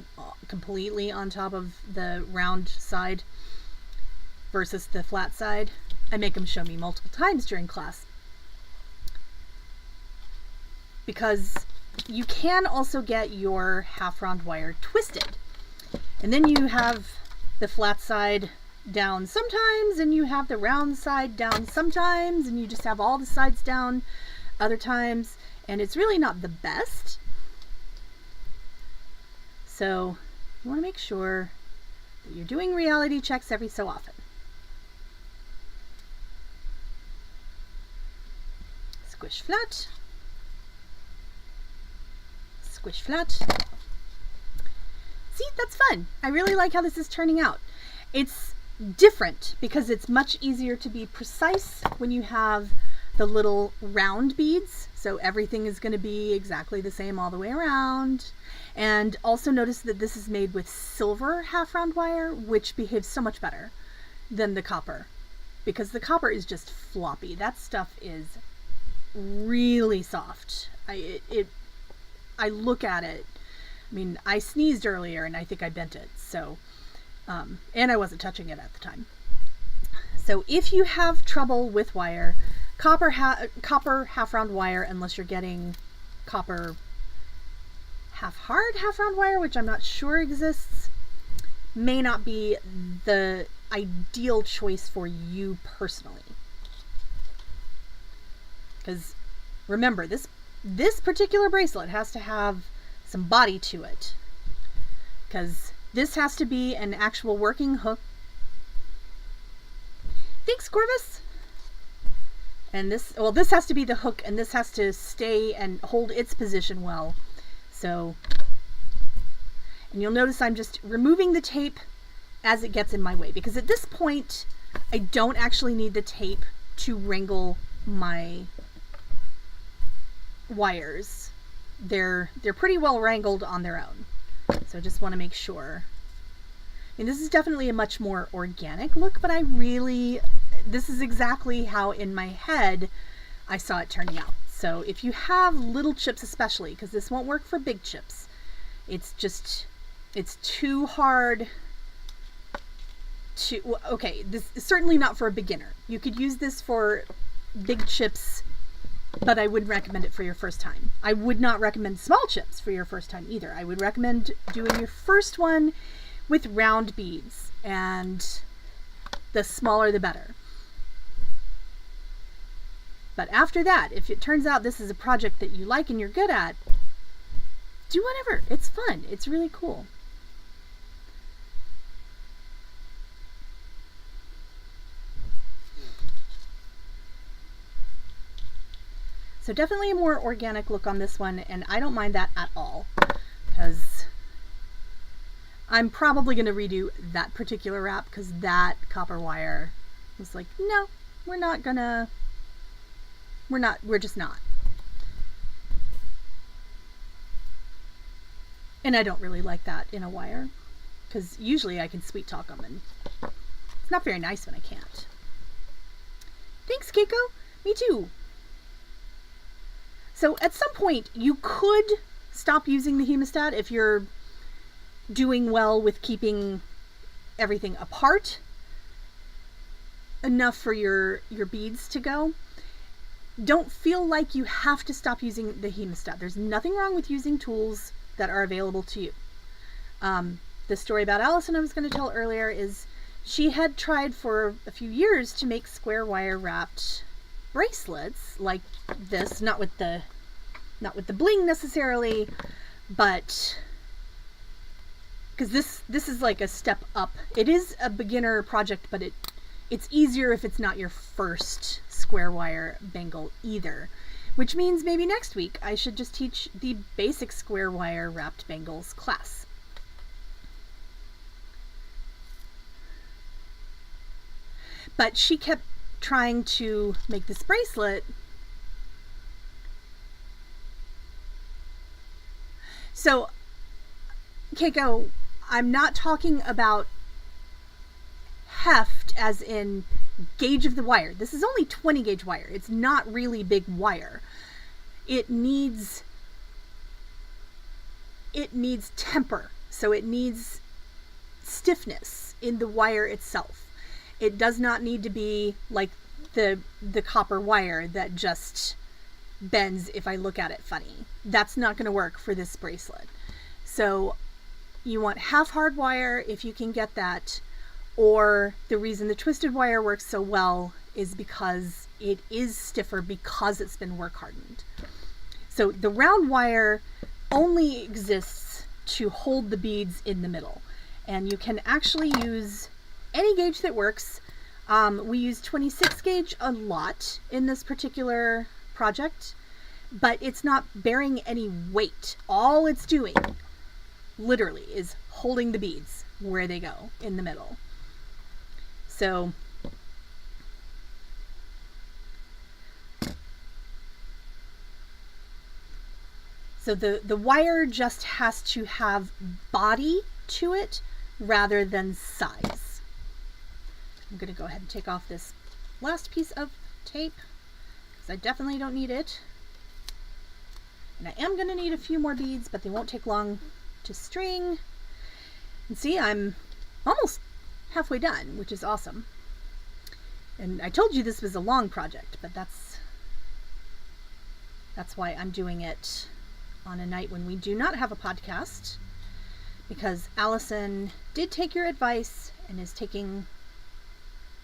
completely on top of the round side versus the flat side. I make them show me multiple times during class, because you can also get your half round wire twisted, and then you have the flat side down sometimes and you have the round side down sometimes, and you just have all the sides down other times, and it's really not the best. So you want to make sure that you're doing reality checks every so often. Squish flat, squish flat. See, that's fun. I really like how this is turning out. It's different because it's much easier to be precise when you have the little round beads. So everything is going to be exactly the same all the way around. And also notice that this is made with silver half round wire, which behaves so much better than the copper, because the copper is just floppy. That stuff is really soft. I look at it. I mean, I sneezed earlier and I think I bent it. So, and I wasn't touching it at the time. So if you have trouble with wire, copper half round wire, unless you're getting copper half hard half round wire, which I'm not sure exists, may not be the ideal choice for you personally. Because remember, this particular bracelet has to have some body to it, because this has to be an actual working hook. Thanks, Corvus. And this has to be the hook, and this has to stay and hold its position well. So, and you'll notice I'm just removing the tape as it gets in my way, because at this point I don't actually need the tape to wrangle my wires. They're pretty well wrangled on their own. So I just want to make sure. And this is definitely a much more organic look, but this is exactly how in my head I saw it turning out. So if you have little chips especially, because this won't work for big chips, it's too hard to, okay, this is certainly not for a beginner. You could use this for big chips, but I wouldn't recommend it for your first time. I would not recommend small chips for your first time either. I would recommend doing your first one with round beads, and the smaller the better. But after that, if it turns out this is a project that you like and you're good at, do whatever. It's fun. It's really cool. So definitely a more organic look on this one, and I don't mind that at all, because I'm probably going to redo that particular wrap, because that copper wire was like, no, we're just not. And I don't really like that in a wire, because usually I can sweet talk them, and it's not very nice when I can't. Thanks, Keiko. Me too. So at some point you could stop using the hemostat if you're doing well with keeping everything apart enough for your beads to go. Don't feel like you have to stop using the hemostat. There's nothing wrong with using tools that are available to you. The story about Allison I was going to tell earlier is she had tried for a few years to make square wire wrapped bracelets like this, not with the bling necessarily, but because this is like a step up. It is a beginner project, but it's easier if it's not your first square wire bangle either, which means maybe next week I should just teach the basic square wire wrapped bangles class. But she kept trying to make this bracelet. So, Keiko, I'm not talking about heft as in gauge of the wire. This is only 20 gauge wire. It's not really big wire. It needs temper. So it needs stiffness in the wire itself. It does not need to be like the copper wire that just bends if I look at it funny. That's not going to work for this bracelet. So you want half hard wire if you can get that, or the reason the twisted wire works so well is because it is stiffer because it's been work hardened. So the round wire only exists to hold the beads in the middle, and you can actually use any gauge that works. We use 26 gauge a lot in this particular project, but it's not bearing any weight. All it's doing literally is holding the beads where they go in the middle. So So the wire just has to have body to it rather than size. I'm going to go ahead and take off this last piece of tape because I definitely don't need it. And I am going to need a few more beads, but they won't take long to string. And see, I'm almost halfway done, which is awesome. And I told you this was a long project, but that's why I'm doing it on a night when we do not have a podcast, because Allison did take your advice and is taking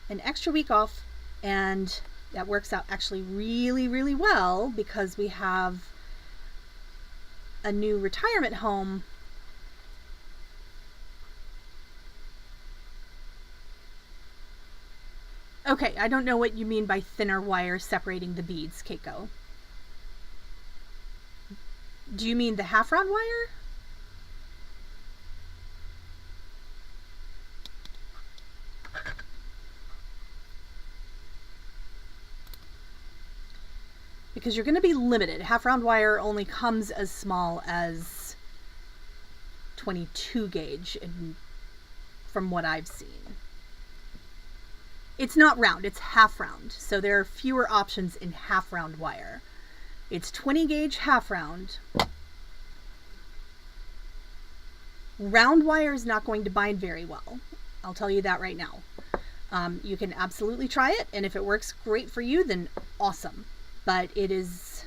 an extra week off, and that works out actually really, really well because we have a new retirement home Okay, I don't know what you mean by thinner wire separating the beads, Keiko. Do you mean the half round wire? Because you're going to be limited. Half round wire only comes as small as 22 gauge from what I've seen. It's not round, it's half round. So there are fewer options in half round wire. It's 20 gauge half round. Round wire is not going to bind very well. I'll tell you that right now. You can absolutely try it, and if it works great for you, then awesome. But it's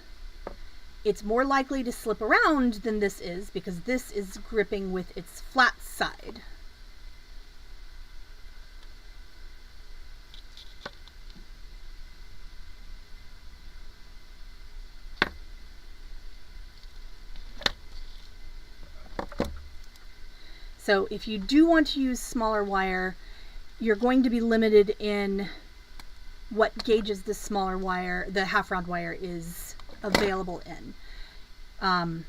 more likely to slip around than this is, because this is gripping with its flat side. So if you do want to use smaller wire, you're going to be limited in what gauges the smaller wire, the half round wire, is available in.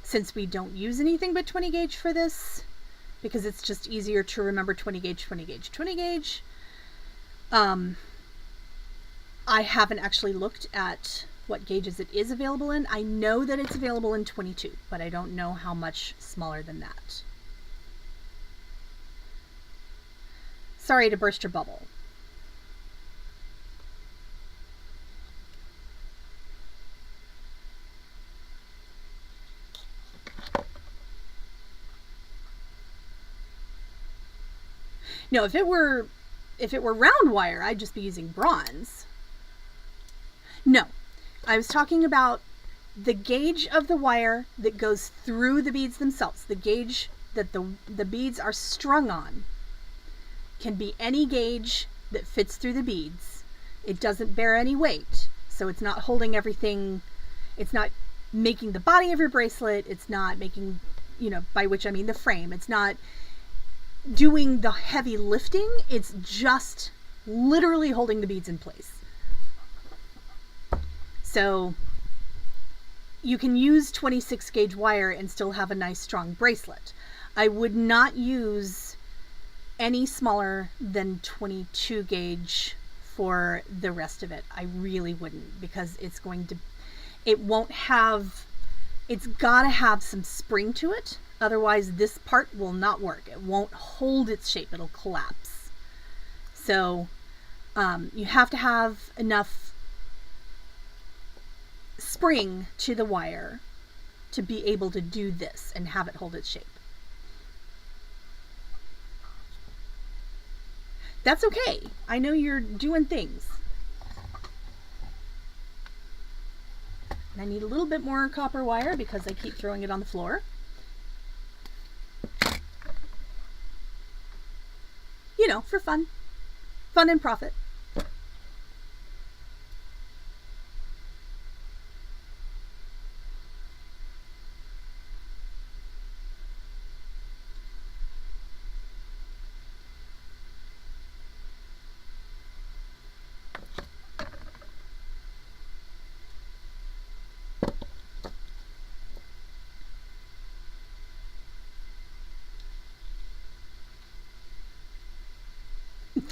Since we don't use anything but 20 gauge for this, because it's just easier to remember 20 gauge, 20 gauge, 20 gauge, I haven't actually looked at what gauges it is available in. I know that it's available in 22, but I don't know how much smaller than that. Sorry to burst your bubble. No, if it were round wire, I'd just be using bronze. No, I was talking about the gauge of the wire that goes through the beads themselves. The gauge that the beads are strung on can be any gauge that fits through the beads. It doesn't bear any weight, so it's not holding everything. It's not making the body of your bracelet. It's not making, by which I mean the frame. It's not doing the heavy lifting. It's just literally holding the beads in place. So you can use 26 gauge wire and still have a nice strong bracelet. I would not use any smaller than 22 gauge for the rest of it. I really wouldn't, because it's gotta have some spring to it. Otherwise this part will not work. It won't hold its shape. It'll collapse. So you have to have enough spring to the wire to be able to do this and have it hold its shape. That's okay. I know you're doing things. And I need a little bit more copper wire because I keep throwing it on the floor. For fun. Fun and profit.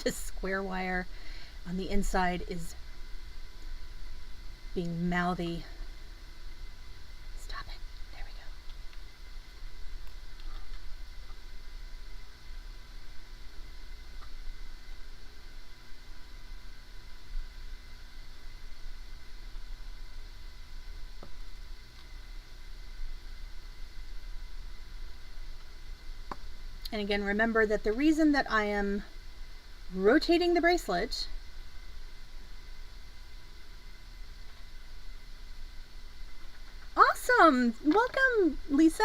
This square wire on the inside is being mouthy. And again, remember that the reason that I am rotating the bracelet Awesome! Welcome, Lisa!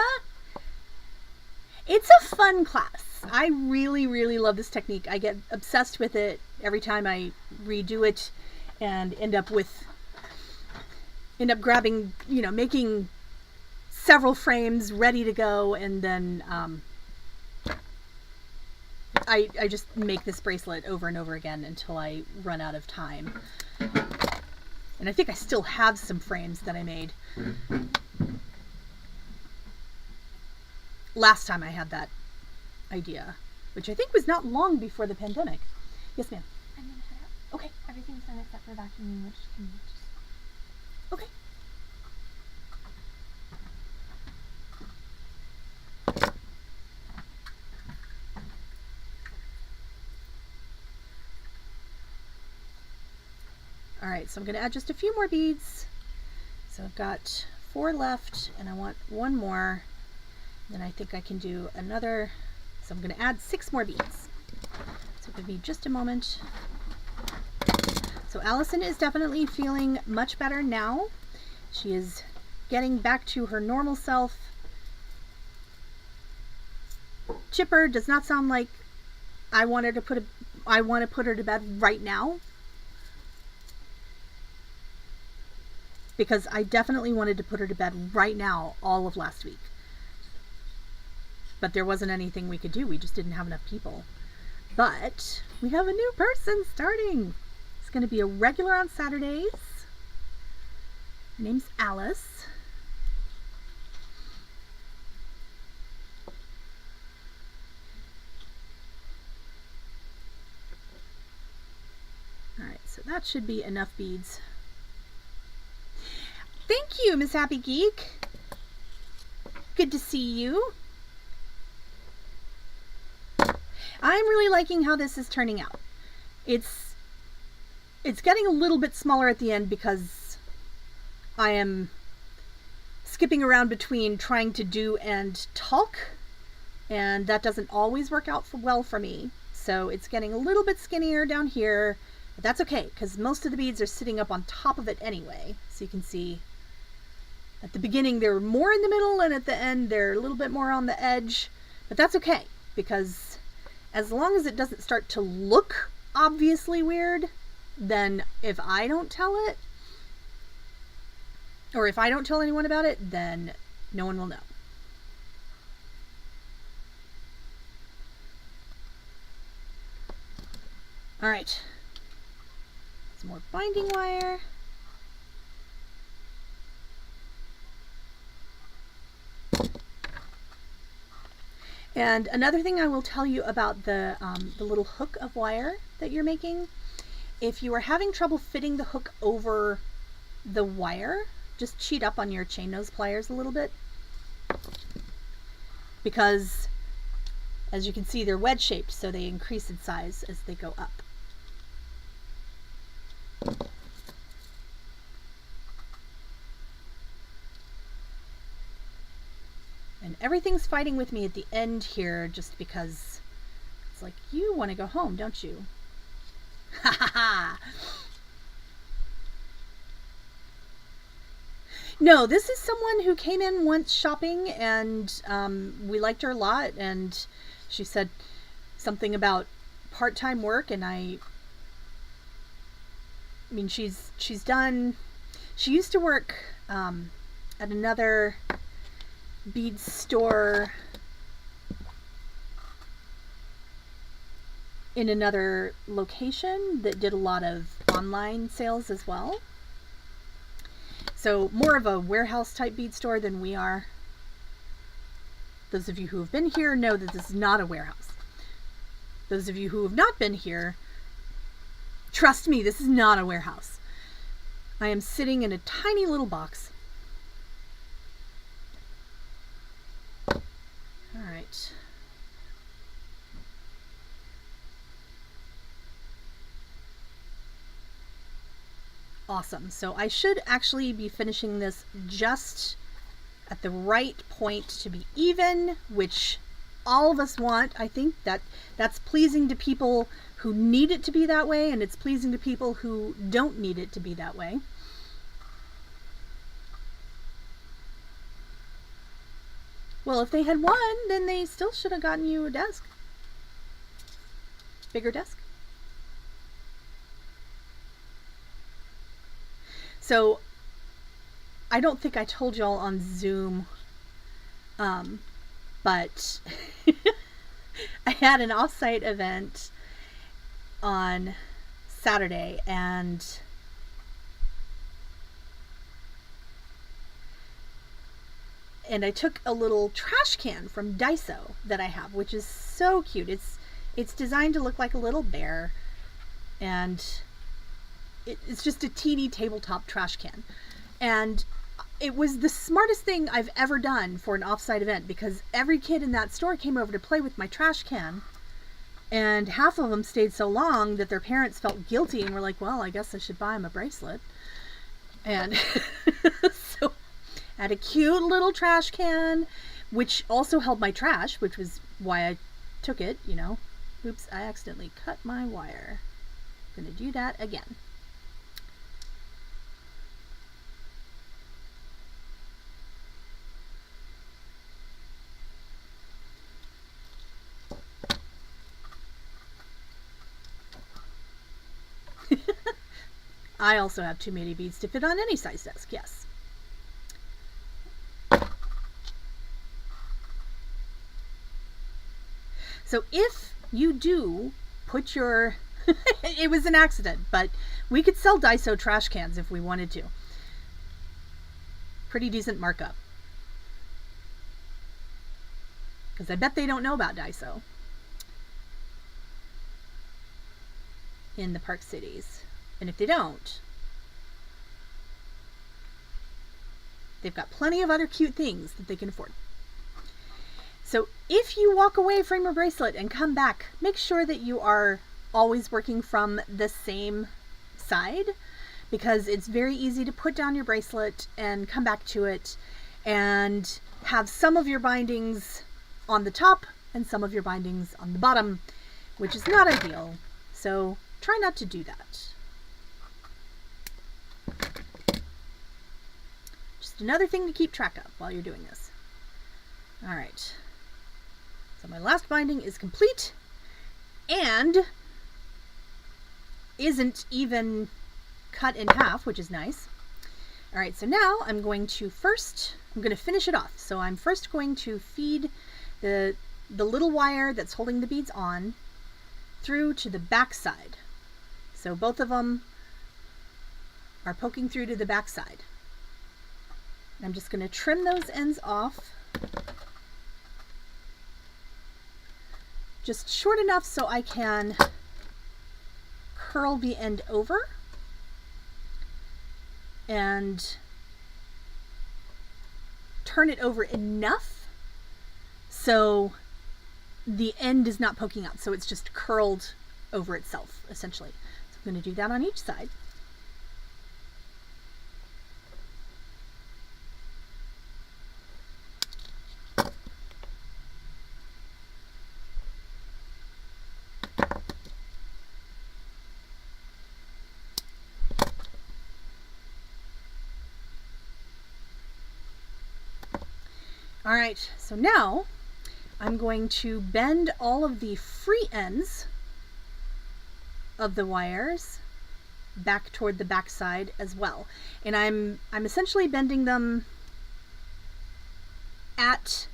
It's a fun class. I really, really love this technique. I get obsessed with it every time I redo it and end up grabbing, making several frames ready to go, and then I just make this bracelet over and over again until I run out of time. And I think I still have some frames that I made last time I had that idea, which I think was not long before the pandemic. Yes, ma'am. I'm gonna head out. Okay. Everything's done except for vacuuming, which can you just... Okay. All right, so I'm going to add just a few more beads. So I've got 4 left, and I want 1 more. Then I think I can do another. So I'm going to add 6 more beads. So give me just a moment. So Allison is definitely feeling much better now. She is getting back to her normal self. Chipper does not sound like I want to put her to bed right now, because I definitely wanted to put her to bed right now all of last week. But there wasn't anything we could do. We just didn't have enough people. But we have a new person starting. It's going to be a regular on Saturdays. Her name's Alice. All right, so that should be enough beads. Thank you, Miss Happy Geek. Good to see you. I'm really liking how this is turning out. It's getting a little bit smaller at the end because I am skipping around between trying to do and talk, and that doesn't always work out well for me. So it's getting a little bit skinnier down here, but that's okay because most of the beads are sitting up on top of it anyway. So you can see at the beginning they're more in the middle, and at the end they're a little bit more on the edge, but that's okay because as long as it doesn't start to look obviously weird, then if I don't tell it, or if I don't tell anyone about it, then no one will know. All right, some more binding wire. And another thing I will tell you about the little hook of wire that you're making, if you are having trouble fitting the hook over the wire, just cheat up on your chain nose pliers a little bit, because as you can see they're wedge shaped, so they increase in size as they go up. And everything's fighting with me at the end here just because it's like, you want to go home, don't you? Ha ha ha! No, this is someone who came in once shopping, and we liked her a lot, and she said something about part-time work, and I mean, she used to work at another bead store in another location that did a lot of online sales as well. So more of a warehouse type bead store than we are. Those of you who have been here know that this is not a warehouse. Those of you who have not been here, trust me, this is not a warehouse. I am sitting in a tiny little box. All right. Awesome. So I should actually be finishing this just at the right point to be even, which all of us want. I think that's pleasing to people who need it to be that way, and it's pleasing to people who don't need it to be that way. Well, if they had won, then they still should have gotten you a desk. Bigger desk. So, I don't think I told y'all on Zoom, but I had an off-site event on Saturday, and I took a little trash can from Daiso that I have, which is so cute. It's designed to look like a little bear, and it's just a teeny tabletop trash can. And it was the smartest thing I've ever done for an off-site event, because every kid in that store came over to play with my trash can, and half of them stayed so long that their parents felt guilty and were like, well, I guess I should buy them a bracelet. And so I had a cute little trash can, which also held my trash, which was why I took it, you know. Oops, I accidentally cut my wire. I'm gonna do that again. I also have too many beads to fit on any size desk, yes. So if you do put your, it was an accident, but we could sell Daiso trash cans if we wanted to. Pretty decent markup. Because I bet they don't know about Daiso in the Park Cities. And if they don't, they've got plenty of other cute things that they can afford. So if you walk away from your bracelet and come back, make sure that you are always working from the same side, because it's very easy to put down your bracelet and come back to it and have some of your bindings on the top and some of your bindings on the bottom, which is not ideal. So try not to do that. Just another thing to keep track of while you're doing this. All right. So my last binding is complete and isn't even cut in half, which is nice. All right, so now I'm going to finish it off. So I'm first going to feed the little wire that's holding the beads on through to the back side. So both of them are poking through to the back side. I'm just going to trim those ends off just short enough so I can curl the end over and turn it over enough so the end is not poking out, so it's just curled over itself essentially. So I'm going to do that on each side. All right, so now I'm going to bend all of the free ends of the wires back toward the back side as well. And I'm essentially bending them at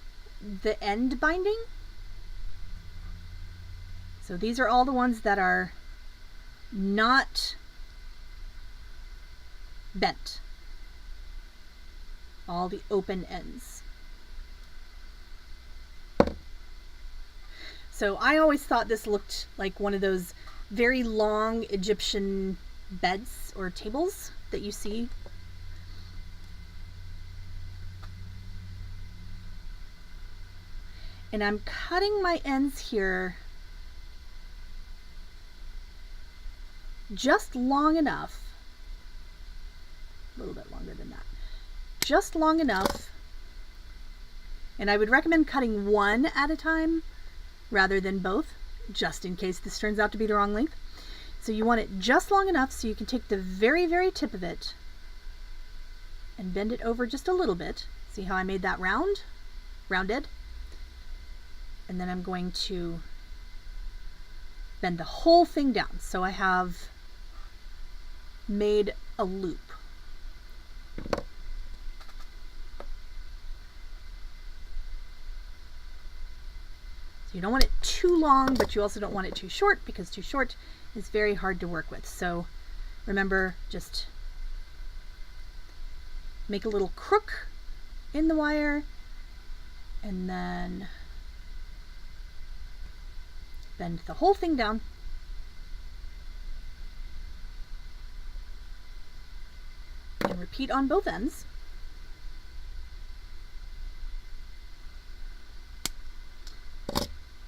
the end binding. So these are all the ones that are not bent. All the open ends. So I always thought this looked like one of those very long Egyptian beds or tables that you see. And I'm cutting my ends here just long enough, a little bit longer than that, just long enough And I would recommend cutting one at a time rather than both, just in case this turns out to be the wrong length. So you want it just long enough so you can take the very, very tip of it and bend it over just a little bit. See how I made that rounded? And then I'm going to bend the whole thing down. So I have made a loop. You don't want it too long, but you also don't want it too short, because too short is very hard to work with. So remember, just make a little crook in the wire and then bend the whole thing down. And repeat on both ends.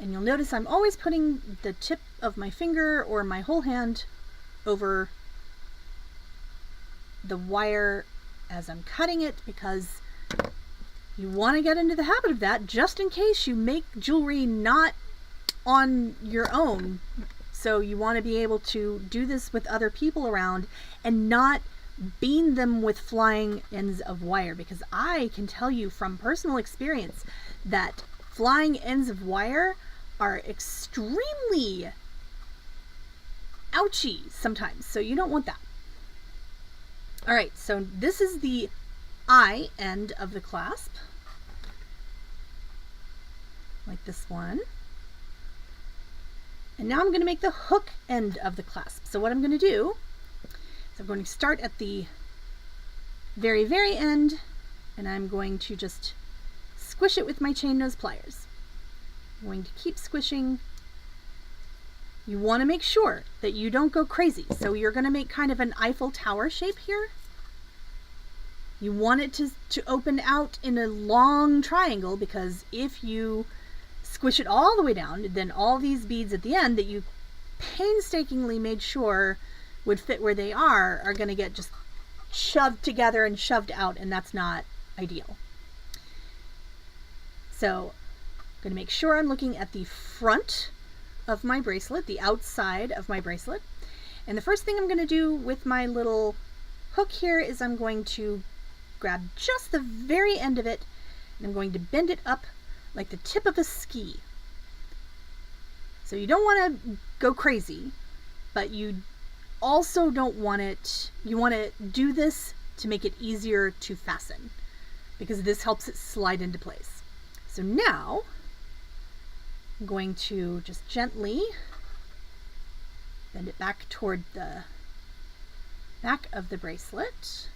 And you'll notice I'm always putting the tip of my finger or my whole hand over the wire as I'm cutting it, because you want to get into the habit of that just in case you make jewelry not on your own. So you want to be able to do this with other people around and not bean them with flying ends of wire, because I can tell you from personal experience that flying ends of wire are extremely ouchy sometimes, so you don't want that. All right, so this is the eye end of the clasp, like this one. And now I'm going to make the hook end of the clasp. So what I'm going to do is I'm going to start at the very, very end, and I'm going to just squish it with my chain nose pliers. I'm going to keep squishing. You want to make sure that you don't go crazy. So you're going to make kind of an Eiffel Tower shape here. You want it to open out in a long triangle, because if you squish it all the way down, then all these beads at the end that you painstakingly made sure would fit where they are going to get just shoved together and shoved out, and that's not ideal. So I'm going to make sure I'm looking at the front of my bracelet, the outside of my bracelet. And the first thing I'm going to do with my little hook here is I'm going to grab just the very end of it, and I'm going to bend it up like the tip of a ski. So you don't want to go crazy, but you also don't want it, you want to do this to make it easier to fasten, because this helps it slide into place. So now I'm going to just gently bend it back toward the back of the bracelet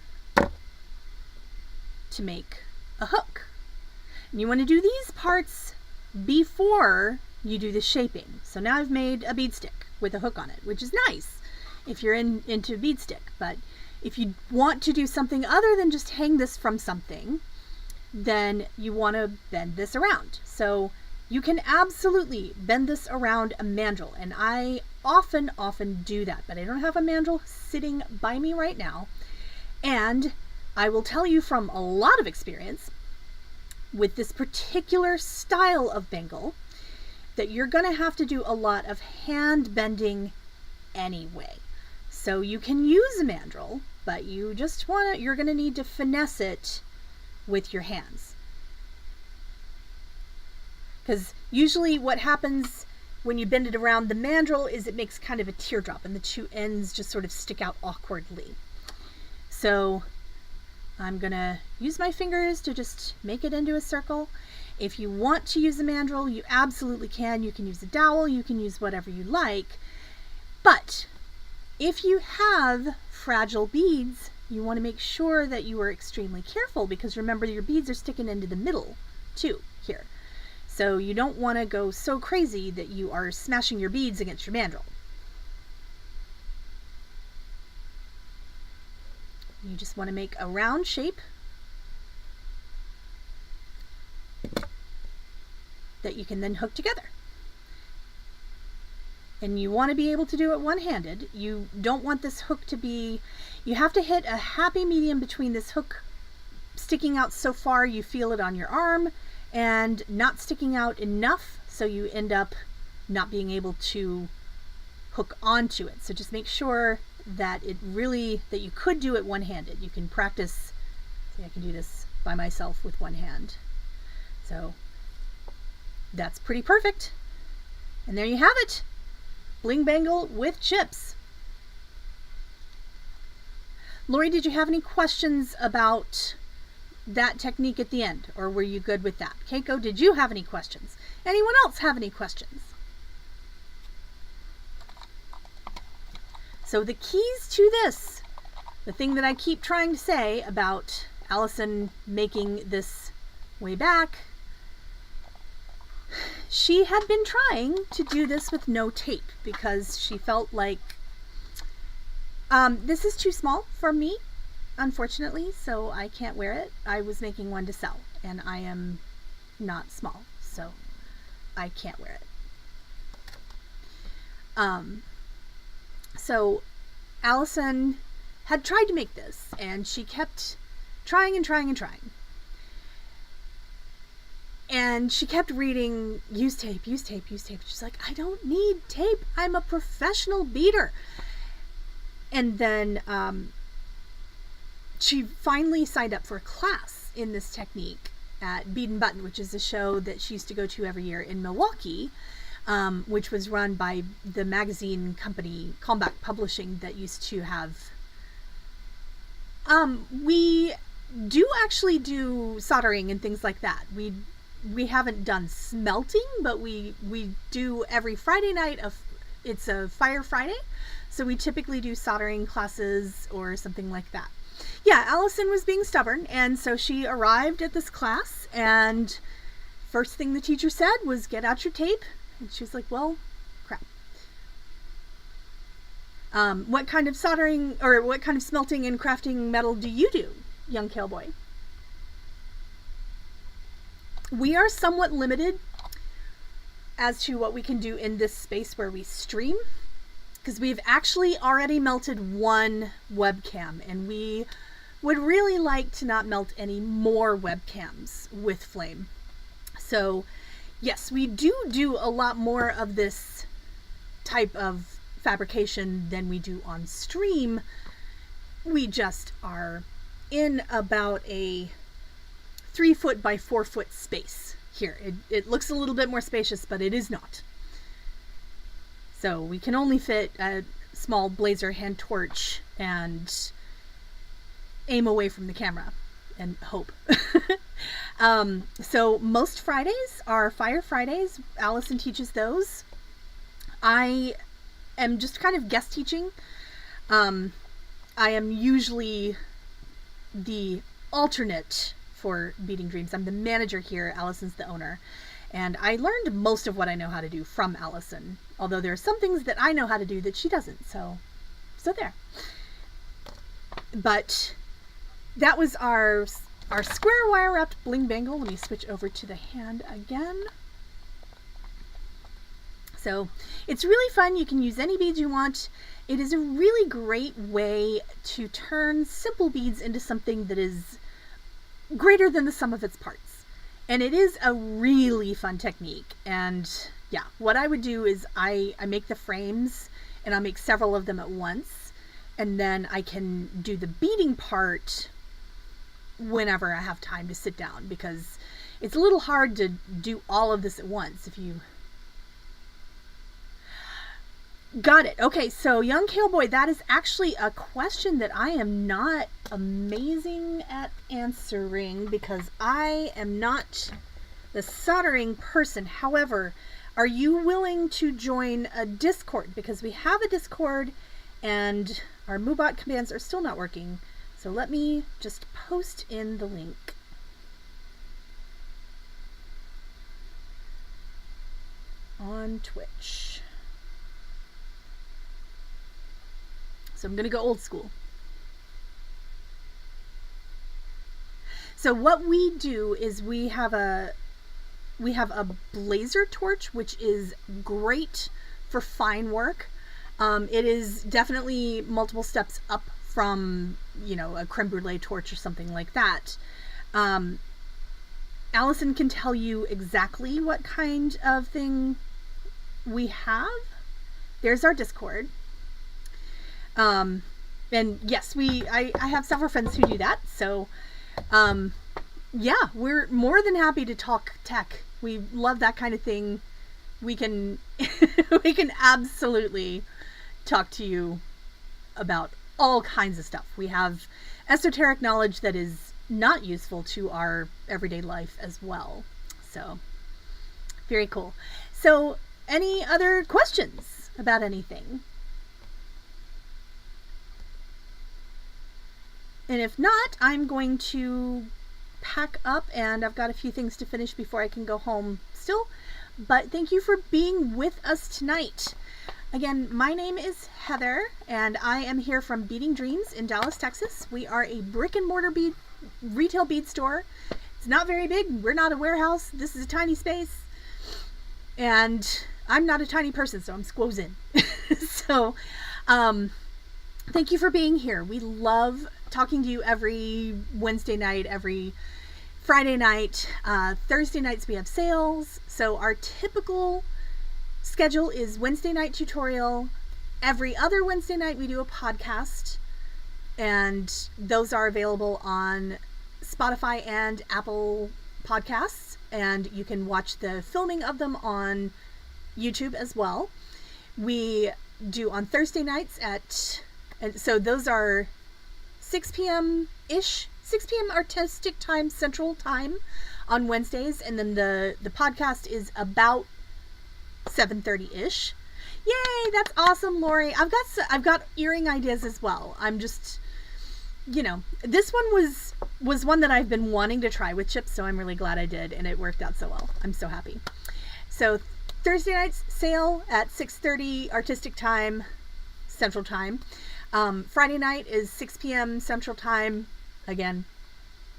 to make a hook. And you want to do these parts before you do the shaping. So now I've made a bead stick with a hook on it, which is nice if you're into bead stick. But if you want to do something other than just hang this from something, then you want to bend this around. So you can absolutely bend this around a mandrel, and I often do that, but I don't have a mandrel sitting by me right now. And I will tell you from a lot of experience with this particular style of bangle that you're going to have to do a lot of hand bending anyway. So you can use a mandrel, but you're going to need to finesse it with your hands. Because usually what happens when you bend it around the mandrel is it makes kind of a teardrop, and the two ends just sort of stick out awkwardly. So I'm going to use my fingers to just make it into a circle. If you want to use a mandrel, you absolutely can. You can use a dowel, you can use whatever you like. But if you have fragile beads, you want to make sure that you are extremely careful, because remember, your beads are sticking into the middle too here. So you don't want to go so crazy that you are smashing your beads against your mandrel. You just want to make a round shape that you can then hook together. And you want to be able to do it one-handed. You don't want this hook to be, you have to hit a happy medium between this hook sticking out so far you feel it on your arm, and not sticking out enough, so you end up not being able to hook onto it. So just make sure that that you could do it one-handed. You can practice. See, I can do this by myself with one hand. So that's pretty perfect. And there you have it. Bling Bangle with chips. Lori, did you have any questions about that technique at the end, or were you good with that? Keiko, did you have any questions? Anyone else have any questions? So the keys to this, the thing that I keep trying to say about Allison making this way back, she had been trying to do this with no tape because she felt like this is too small for me, unfortunately, so I can't wear it. I was making one to sell, and I am not small, so I can't wear it. So Allison had tried to make this, and she kept trying and trying and trying. And she kept reading, use tape, use tape, use tape. She's like, I don't need tape. I'm a professional beader. And then she finally signed up for a class in this technique at Beading Button, which is a show that she used to go to every year in Milwaukee, which was run by the magazine company Combat Publishing that used to have. We do actually do soldering and things like that. We haven't done smelting, but we do every Friday night. It's a Fire Friday, so we typically do soldering classes or something like that. Yeah, Allison was being stubborn, and so she arrived at this class, and first thing the teacher said was, get out your tape. And she was like, well, crap. What kind of soldering, or what kind of smelting and crafting metal do you do, young Cowboy? We are somewhat limited as to what we can do in this space where we stream, because we've actually already melted one webcam, and we would really like to not melt any more webcams with flame. So yes, we do a lot more of this type of fabrication than we do on stream. We just are in about a 3 foot by 4 foot space here. It looks a little bit more spacious, but it is not. So we can only fit a small blazer hand torch and aim away from the camera and hope. So most Fridays are Fire Fridays. Allison teaches those. I am just kind of guest teaching. I am usually the alternate for Beading Dreams. I'm the manager here. Allison's the owner. And I learned most of what I know how to do from Allison. Although there are some things that I know how to do that she doesn't. So there. But that was our square wire wrapped Bling Bangle. Let me switch over to the hand again. So it's really fun. You can use any beads you want. It is a really great way to turn simple beads into something that is greater than the sum of its parts. And it is a really fun technique. And yeah, what I would do is I make the frames, and I'll make several of them at once. And then I can do the beading part whenever I have time to sit down, because it's a little hard to do all of this at once if you... Got it. Okay, so young Cowboy, that is actually a question that I am not amazing at answering, because I am not the soldering person. However, are you willing to join a Discord? Because we have a Discord and our MooBot commands are still not working. So let me just post in the link. On Twitch. So I'm going to go old school. So what we do is we have a blazer torch, which is great for fine work. It is definitely multiple steps up from, you know, a creme brulee torch or something like that. Allison can tell you exactly what kind of thing we have. There's our Discord. And yes, I have several friends who do that. So, yeah, we're more than happy to talk tech. We love that kind of thing. We can, we can absolutely talk to you about all kinds of stuff. We have esoteric knowledge that is not useful to our everyday life as well. So, very cool. So, any other questions about anything? And if not, I'm going to pack up, and I've got a few things to finish before I can go home still. But thank you for being with us tonight. Again, my name is Heather, and I am here from Beading Dreams in Dallas, Texas. We are a brick and mortar retail bead store. It's not very big. We're not a warehouse. This is a tiny space. And I'm not a tiny person, so I'm squozing. So, thank you for being here. We love talking to you every Wednesday night, every Friday night. Thursday nights we have sales. So our typical schedule is Wednesday night tutorial. Every other Wednesday night we do a podcast, and those are available on Spotify and Apple Podcasts, and you can watch the filming of them on YouTube as well. We do on Thursday nights and so those are 6 p.m. ish, 6 p.m. Artistic Time Central Time on Wednesdays, and then the podcast is about 7:30-ish. Yay, that's awesome, Lori. I've got earring ideas as well. I'm just, this one was one that I've been wanting to try with chips, so I'm really glad I did, and it worked out so well. I'm so happy. So Thursday night's sale at 6:30 Artistic Time Central Time. Friday night is 6 p.m. Central Time. Again,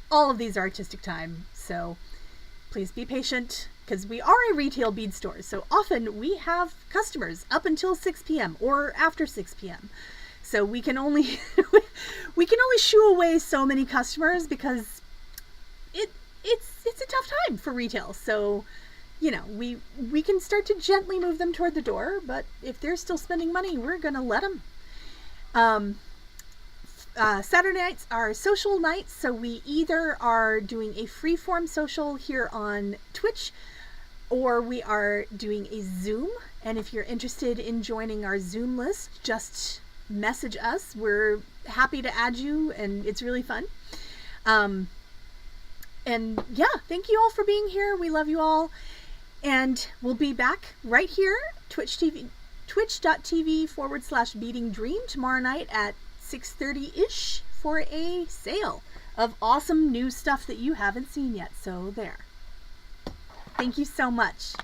all of these are Artistic Time, so please be patient, because we are a retail bead store, so often we have customers up until 6 p.m. or after 6 p.m. So we can only shoo away so many customers, because it's a tough time for retail. So, we can start to gently move them toward the door, but if they're still spending money, we're gonna let them. Saturday nights are social nights, so we either are doing a freeform social here on Twitch, or we are doing a Zoom. And if you're interested in joining our Zoom list, just message us. We're happy to add you, and it's really fun. And yeah, thank you all for being here. We love you all. And we'll be back right here, twitch.tv/Beading Dream tomorrow night at 6:30-ish for a sale of awesome new stuff that you haven't seen yet. So there. Thank you so much.